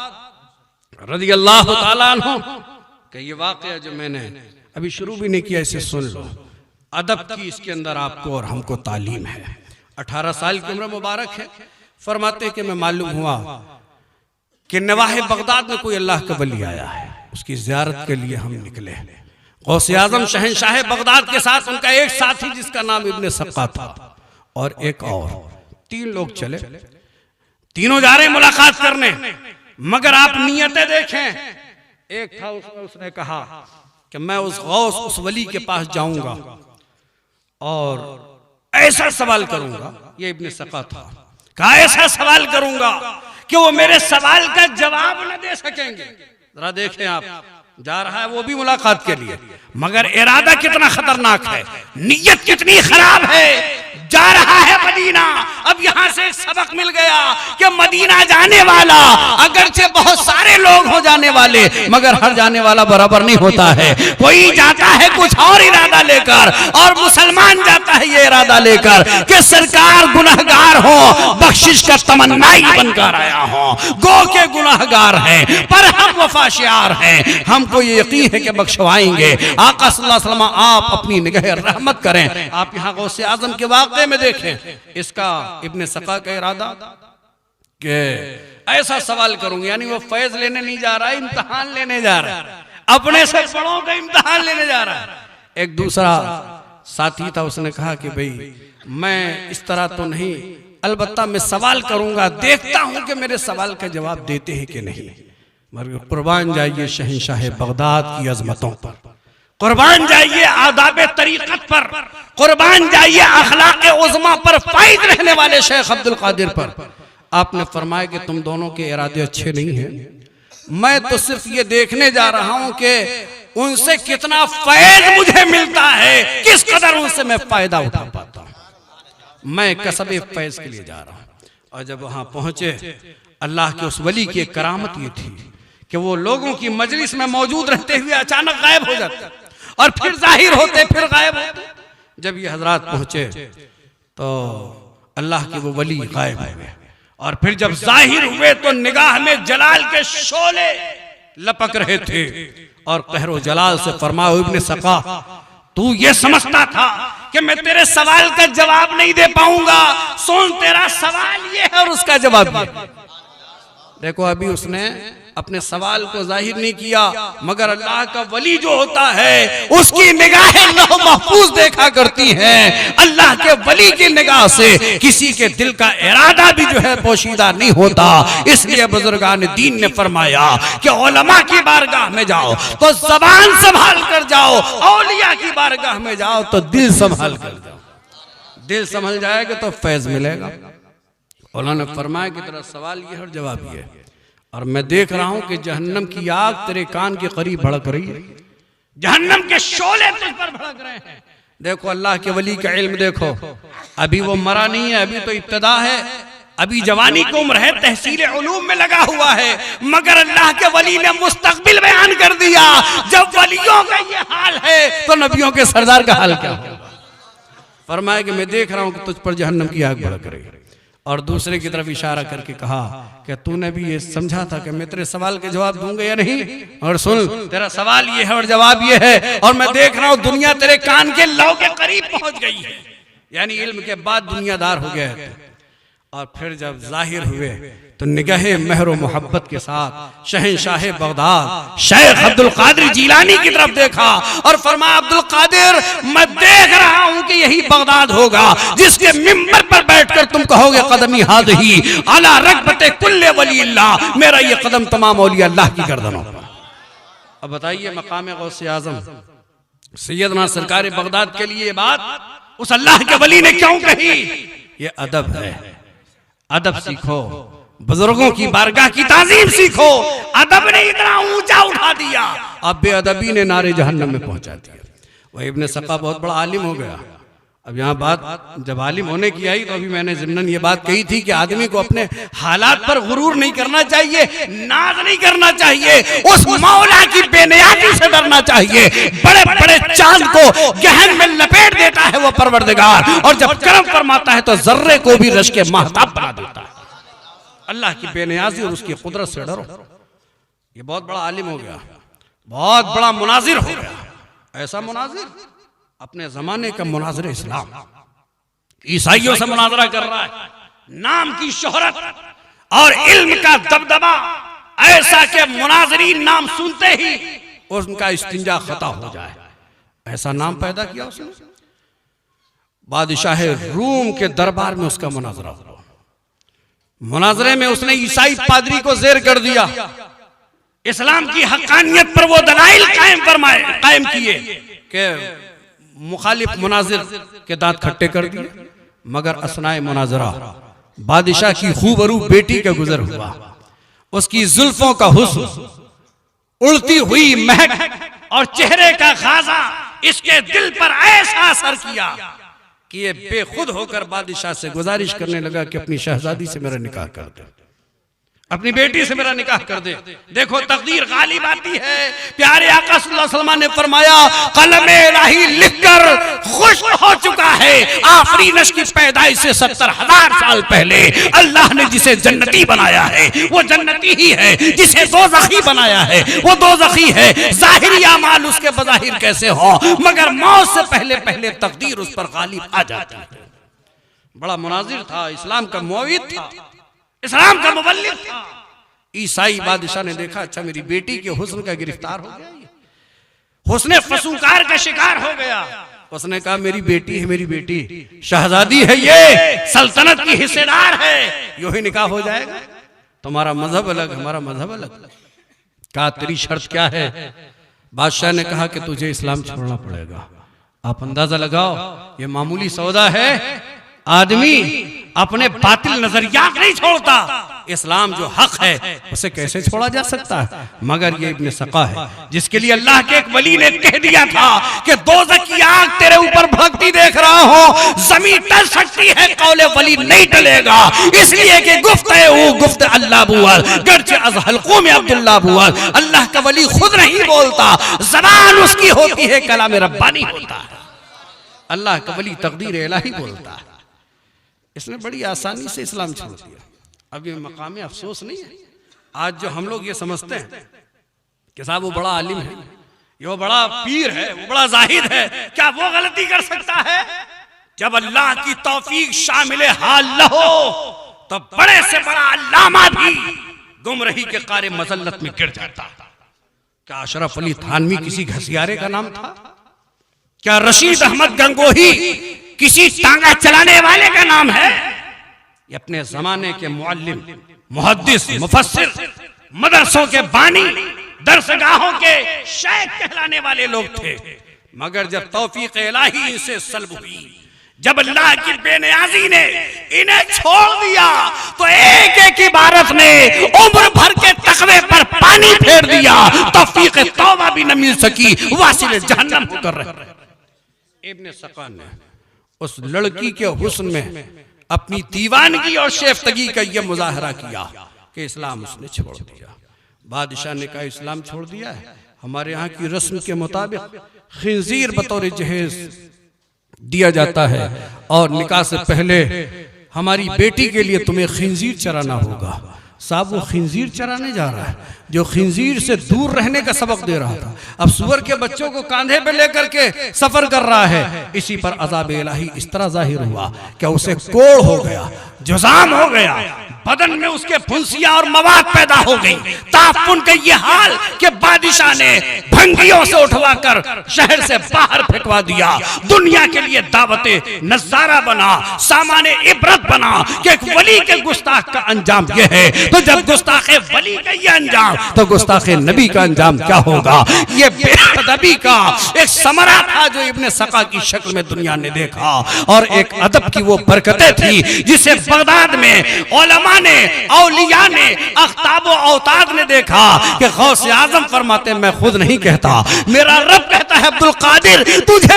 रज़ियल्लाहु ताला अन्हु का ये वाक़या जो मैंने अभी शुरू भी नहीं किया, इसे सुन लो। अदब की इसके अंदर आपको और हमको तालीम है। 18 साल की उम्र मुबारक है। फरमाते कि मैं मालूम हुआ कि नवाहे बगदाद में कोई अल्लाह का वली आया है, उसकी ज़ियारत के लिए हम निकले। गौसे आज़म शहंशाह बगदाद के साथ उनका एक साथी जिसका नाम इब्ने सक्का था और एक और, 3 लोग चले। तीनों जा रहे मुलाकात करने, मगर आप नियतें देखें। एक था उसने कहा कि मैं उस गौस उस वली के पास जाऊंगा और ऐसा सवाल करूंगा, ये इब्ने सक्का था, कहा ऐसा सवाल करूंगा कि वो मेरे सवाल का जवाब न दे सकेंगे। जरा देखें आप, जा रहा है वो भी मुलाकात के लिए, मगर इरादा कितना खतरनाक है, नियत कितनी खराब है। जा रहा है मदीना। अब यहां से एक सबक मिल गया कि मदीना जाने वाला अगरचे बहुत सारे लोग हो जाने वाले, मगर हर जाने वाला बराबर नहीं होता है। कोई जाता है कुछ और इरादा लेकर और मुसलमान जाता है ये इरादा लेकर कि सरकार गुनहगार हो, बख्शिश का तमन्नाई बनकर आया हो। गो के गुनहगार हैं पर हम वफाशियार हैं, हमको ये यकीन है कि बख्शवाएंगे। आका सल्लल्लाहु अलैहि वसल्लम आप अपनी निगाह रहमत करें। आप यहाँ गौसे आजम के वाक़े में देखें, इसका इब्ने सक्का का इरादा कि ऐसा सवाल करूंगा, यानी वो फैज लेने नहीं जा रहा है, इम्तिहान लेने जा रहा है, अपने से बड़ों का इम्तिहान लेने जा रहा है। एक दूसरा साथी था, उसने कहा कि भाई मैं इस तरह तो नहीं, अलबत्ता मैं सवाल करूंगा, देखता हूं कि मेरे सवाल का जवाब देते हैं कि नहीं। मगर कुर्बान जाइए शहंशाह बगदाद की अजमतों पर, कुर्बान जाइए आदाब तरीक़त पर, कुर्बान जाइए अखलाक़ उज़्मा पर फाइद रहने वाले शेख अब्दुल कादिर पर। आपने फरमाया कि तुम दोनों के इरादे अच्छे नहीं हैं, मैं तो सिर्फ ये देखने जा रहा हूं कि उनसे कितना फैज़ मुझे मिलता है, किस कदर उनसे मैं फायदा उठा पाता हूं। मैं कसबे फैज़ के लिए जा रहा हूं। और जब वहां पहुंचे, अल्लाह के उस वली की एक करामत ये थी कि वो लोगों की मजलिस में मौजूद रहते हुए अचानक गायब हो जाते और फिर जाहिर होते, फिर गायब होते। जब ये हजरात पहुंचे तो अल्लाह के वो वली गायब हो गए और फिर जब जाहिर हुए तो निगाह में जलाल के शोले लपक रहे थे और कहरो जलाल से फरमाया, इब्ने सक्का तू ये समझता था कि मैं तेरे सवाल का जवाब नहीं दे पाऊंगा, सुन तेरा सवाल ये है और उसका जवाब ये। देखो अभी उसने अपने सवाल को जाहिर नहीं किया, मगर अल्लाह का वली जो होता है उसकी निगाहें लौह महफूज देखा करती हैं। अल्लाह के वली की निगाह से किसी के दिल का इरादा भी जो है पोशीदा नहीं होता। इसलिए बुजुर्गान दीन ने फरमाया कि उलमा की बारगाह में जाओ तो जबान संभाल कर जाओ, औलिया की बारगाह में जाओ तो दिल संभाल कर जाओ। दिल संभल जाएगा तो फैज मिलेगा। उन्होंने फरमाया कि तेरा सवाल ये और जवाब ये, और मैं देख रहा हूं कि जहन्नम की आग तेरे कान के करीब भड़क रही है। जहन्नम के शोले तुझ पर भड़क रहे हैं। देखो अल्लाह के वली का इल्म देखो, अभी वो मरा नहीं है, अभी तो इब्तिदा है, अभी जवानी की उम्र है, तहसील उलूम में लगा हुआ है, मगर अल्लाह के वली ने मुस्तकबिल बयान कर दिया। जब वलियों का ये हाल है तो नबियों के सरदार का हाल क्या होगा? फरमाया कि मैं देख रहा हूं कि तुझ पर जहन्नम की आग भड़क रही है। और दूसरे की तरफ इशारा करके कहा कि तूने भी ये समझा था कि मैं तेरे सवाल के जवाब दूंगा या नहीं, और सुन तेरा सवाल ये है और जवाब ये है, और मैं देख रहा हूं दुनिया तेरे कान के लौ के करीब पहुंच गई है, यानी इल्म के बाद दुनियादार हो गया है। और फिर जब जाहिर हुए तो निगाहे मेहर और मोहब्बत के साथ शहंशाह बगदाद शेख अब्दुल कादिर जिलानी की तरफ देखा और फरमाया, अब्दुल कादिर मैं देख रहा हूं कि यही बगदाद होगा जिसके मिंबर पर बैठकर तुम कहोगे कदमी हाज़ही अला रग़बते कुल्ले वलील्लाह, मेरा ये कदम तमाम औलिया अल्लाह की गर्दनों पर। अब बताइए मकाम गौसे आज़म सैयदना सरकार बगदाद के लिए बात उस अल्लाह के वली ने क्यों कही? ये अदब है, अदब सीखो, बुजुर्गों की बारगाह की ताजीम सीखो। अदब ने इतना ऊंचा उठा दिया, अब बेअदबी ने नारे जहन्नम में पहुंचा दिया। वह इब्ने सक़ा बहुत बड़ा आलिम हो गया। अब यहाँ बात जब आलिम होने की आई तो अभी मैंने ज़िम्नन ये बात कही थी कि आदमी को अपने हालात पर गुरूर नहीं करना चाहिए, नाज नहीं करना चाहिए, उस मौला की बेनियाजी से डरना चाहिए। बड़े बड़े चांद को गहन में लपेट देता है वो परवरदिगार, और जब करम फरमाता है तो जर्रे को भी रश के महताब बना देता है। अल्लाह की बेनियाजी और उसकी कुदरत से डरो। ये बहुत बड़ा आलिम हो गया, बहुत बड़ा मुनाजिर हो गया, ऐसा मुनाजिर अपने जमाने का मुनाजिर इस्लाम, ईसाइयों से मुनाजरा कर रहा है। नाम की शोहरत और इल्म का दबदबा ऐसा कि मुनाजरीन नाम सुनते ही उनका इस्तिंजा खता हो जाए, ऐसा नाम पैदा किया उसने। बादशाह रूम के दरबार में उसका मुनाजरा हुआ। मुनाजरे में उसने ईसाई पादरी को जेर कर दिया, इस्लाम की हक्कानियत पर वो दलाइल कायम किए कि मुखालिफ मुनाजिर के दांत खट्टे कर दिए। मगर असनाए मुनाजरा बादशाह की खूबरू बेटी का गुजर हुआ, उसकी जुल्फों का हुस्न, उड़ती हुई महक और चेहरे का खाजा इसके दिल पर ऐसा असर किया कि ये बेखुद होकर बादशाह से गुजारिश करने लगा कि अपनी शहजादी से मेरा निकाह कर दे, अपनी बेटी से मेरा निकाह कर दे। देखो तकदीर गालिब आती है। प्यारे आका सल्लल्लाहु अलैहि वसल्लम ने फरमाया, कलमे इलाही लिखकर खुश हो चुका है आखिरी नस्ल की पैदाइश से 70,000 साल पहले अल्लाह ने जिसे जन्नती बनाया है वो जन्नती ही है, जिसे दोज़खी बनाया है वो दोज़खी है। ज़ाहिरी अमाल उसके बज़ाहिर कैसे हो, मगर मौत से पहले पहले तकदीर उस पर गालिब आ जाती है। बड़ा मुनाजिर था, इस्लाम का मुअव्विद था, इस्लाम का मुबल्लिग था। ईसाई बादशाह ने देखा, अच्छा मेरी बेटी के हुस्न का गिरफ्तार हो गया, हुस्न फसूकार का शिकार हो गया। उसने कहा मेरी बेटी है, मेरी बेटी शहजादी है, ये सल्तनत की हिस्सेदार है, यूं ही निकाह हो जाएगा। तुम्हारा मजहब अलग, हमारा मजहब अलग। कहा तेरी शर्त क्या है? बादशाह ने कहा कि तुझे इस्लाम छोड़ना पड़ेगा। आप अंदाजा लगाओ, ये मामूली सौदा है। आदमी अपने बातिल नजरिया नहीं छोड़ता, इस्लाम जो हक है उसे कैसे छोड़ा जा सकता है? मगर ये इब्ने सक़ा है जिसके लिए अल्लाह के एक वली ने कह दिया था कि दोज़ख की आग तेरे ऊपर भड़कती देख रहा हो, ज़मीन टल सकती है, कौले वली नहीं टलेगा, इसलिए कि गुफ्त अल्लाह बुअल गर्चे अज़ हल्क़ों में अब्दुल्लाह बुअल। अल्लाह का वली खुद नहीं बोलता, ज़बान उसकी होती है, कलाम रब्बानी होता है। अल्लाह का वली तकदीर इलाही बोलता है। इसने बड़ी आसानी से इस्लाम छोड़ दिया। अब ये मकाम अफसोस नहीं है आज जो हम लोग ये समझते हैं कि साहब वो बड़ा आलिम है, ये वो बड़ा पीर है, वो बड़ा जाहिद है, क्या वो गलती कर सकता है? जब अल्लाह की तौफीक शामिल हाल न हो तो बड़े से बड़ा अल्लामा भी गुमराही के कारे मजल्लत में गिर जाता। क्या अशरफ अली थानवी किसी घसियारे का नाम था? क्या रशीद अहमद गंगोही किसी टांगा चलाने वाले का नाम है? ये अपने जमाने के मुअल्लिम, मुहद्दिस, मुफस्सिर, मदरसों के बानी, दरसगाहों के शेख कहलाने वाले लोग थे। मगर जब तौफीक इलाही इनसे सल्ब हुई, जब अल्लाह की बेनियाजी ने इन्हें छोड़ दिया, तो एक एक इबारत ने उम्र भर के तकवे पर पानी फेर दिया, तौफीक तौबा भी न मिल सकी, वासिल जहन्नम होकर रहे। इब्ने सका ने उस लड़की के हुस्न में अपनी दीवानगी और शेफ्तगी का यह मुजाहरा किया कि इस्लाम उसने छोड़ दिया। बादशाह ने कहा इस्लाम छोड़ दिया है, हमारे यहाँ की रस्म के मुताबिक खिंजीर बतौर जहेज दिया जाता है और निकाह से पहले हमारी बेटी के लिए तुम्हें खिंजीर चराना होगा। साहब वो खिंजीर चराने जा रहा है जो खिंजीर से दूर रहने का सबक दे रहा था, अब सुअर के बच्चों को कांधे पे लेकर के सफर कर रहा है। इसी पर अज़ाब इलाही इस तरह जाहिर हुआ कि उसे कोड़ हो गया, जुज़ाम हो गया, बदन में उसके फुंसियां और मवाद पैदा हो गई। ताफुन का ये हाल कि बादशाह ने भंगियों से उठवाकर शहर से बाहर फेंकवा दिया। दुनिया के लिए दावते नजारा बना, सामाने इबरत बना कि एक वली के गुस्ताख का अंजाम यह है, तो जब गुस्ताखे वली का ये अंजाम तो गुस्ताखे नबी का अंजाम क्या होगा। ये बेअदबी का एक समरा था जो इब्ने सका की शक्ल में दुनिया ने देखा, और एक अदब की वो बरकतें थी जिसे बगदाद में उलमा ने, औलिया ने, अख्ताब व औताद ने देखा कि गौसे आजम फरमाते मैं खुद नहीं कहता, मेरा रब कहता है अब्दुल कादिर तुझे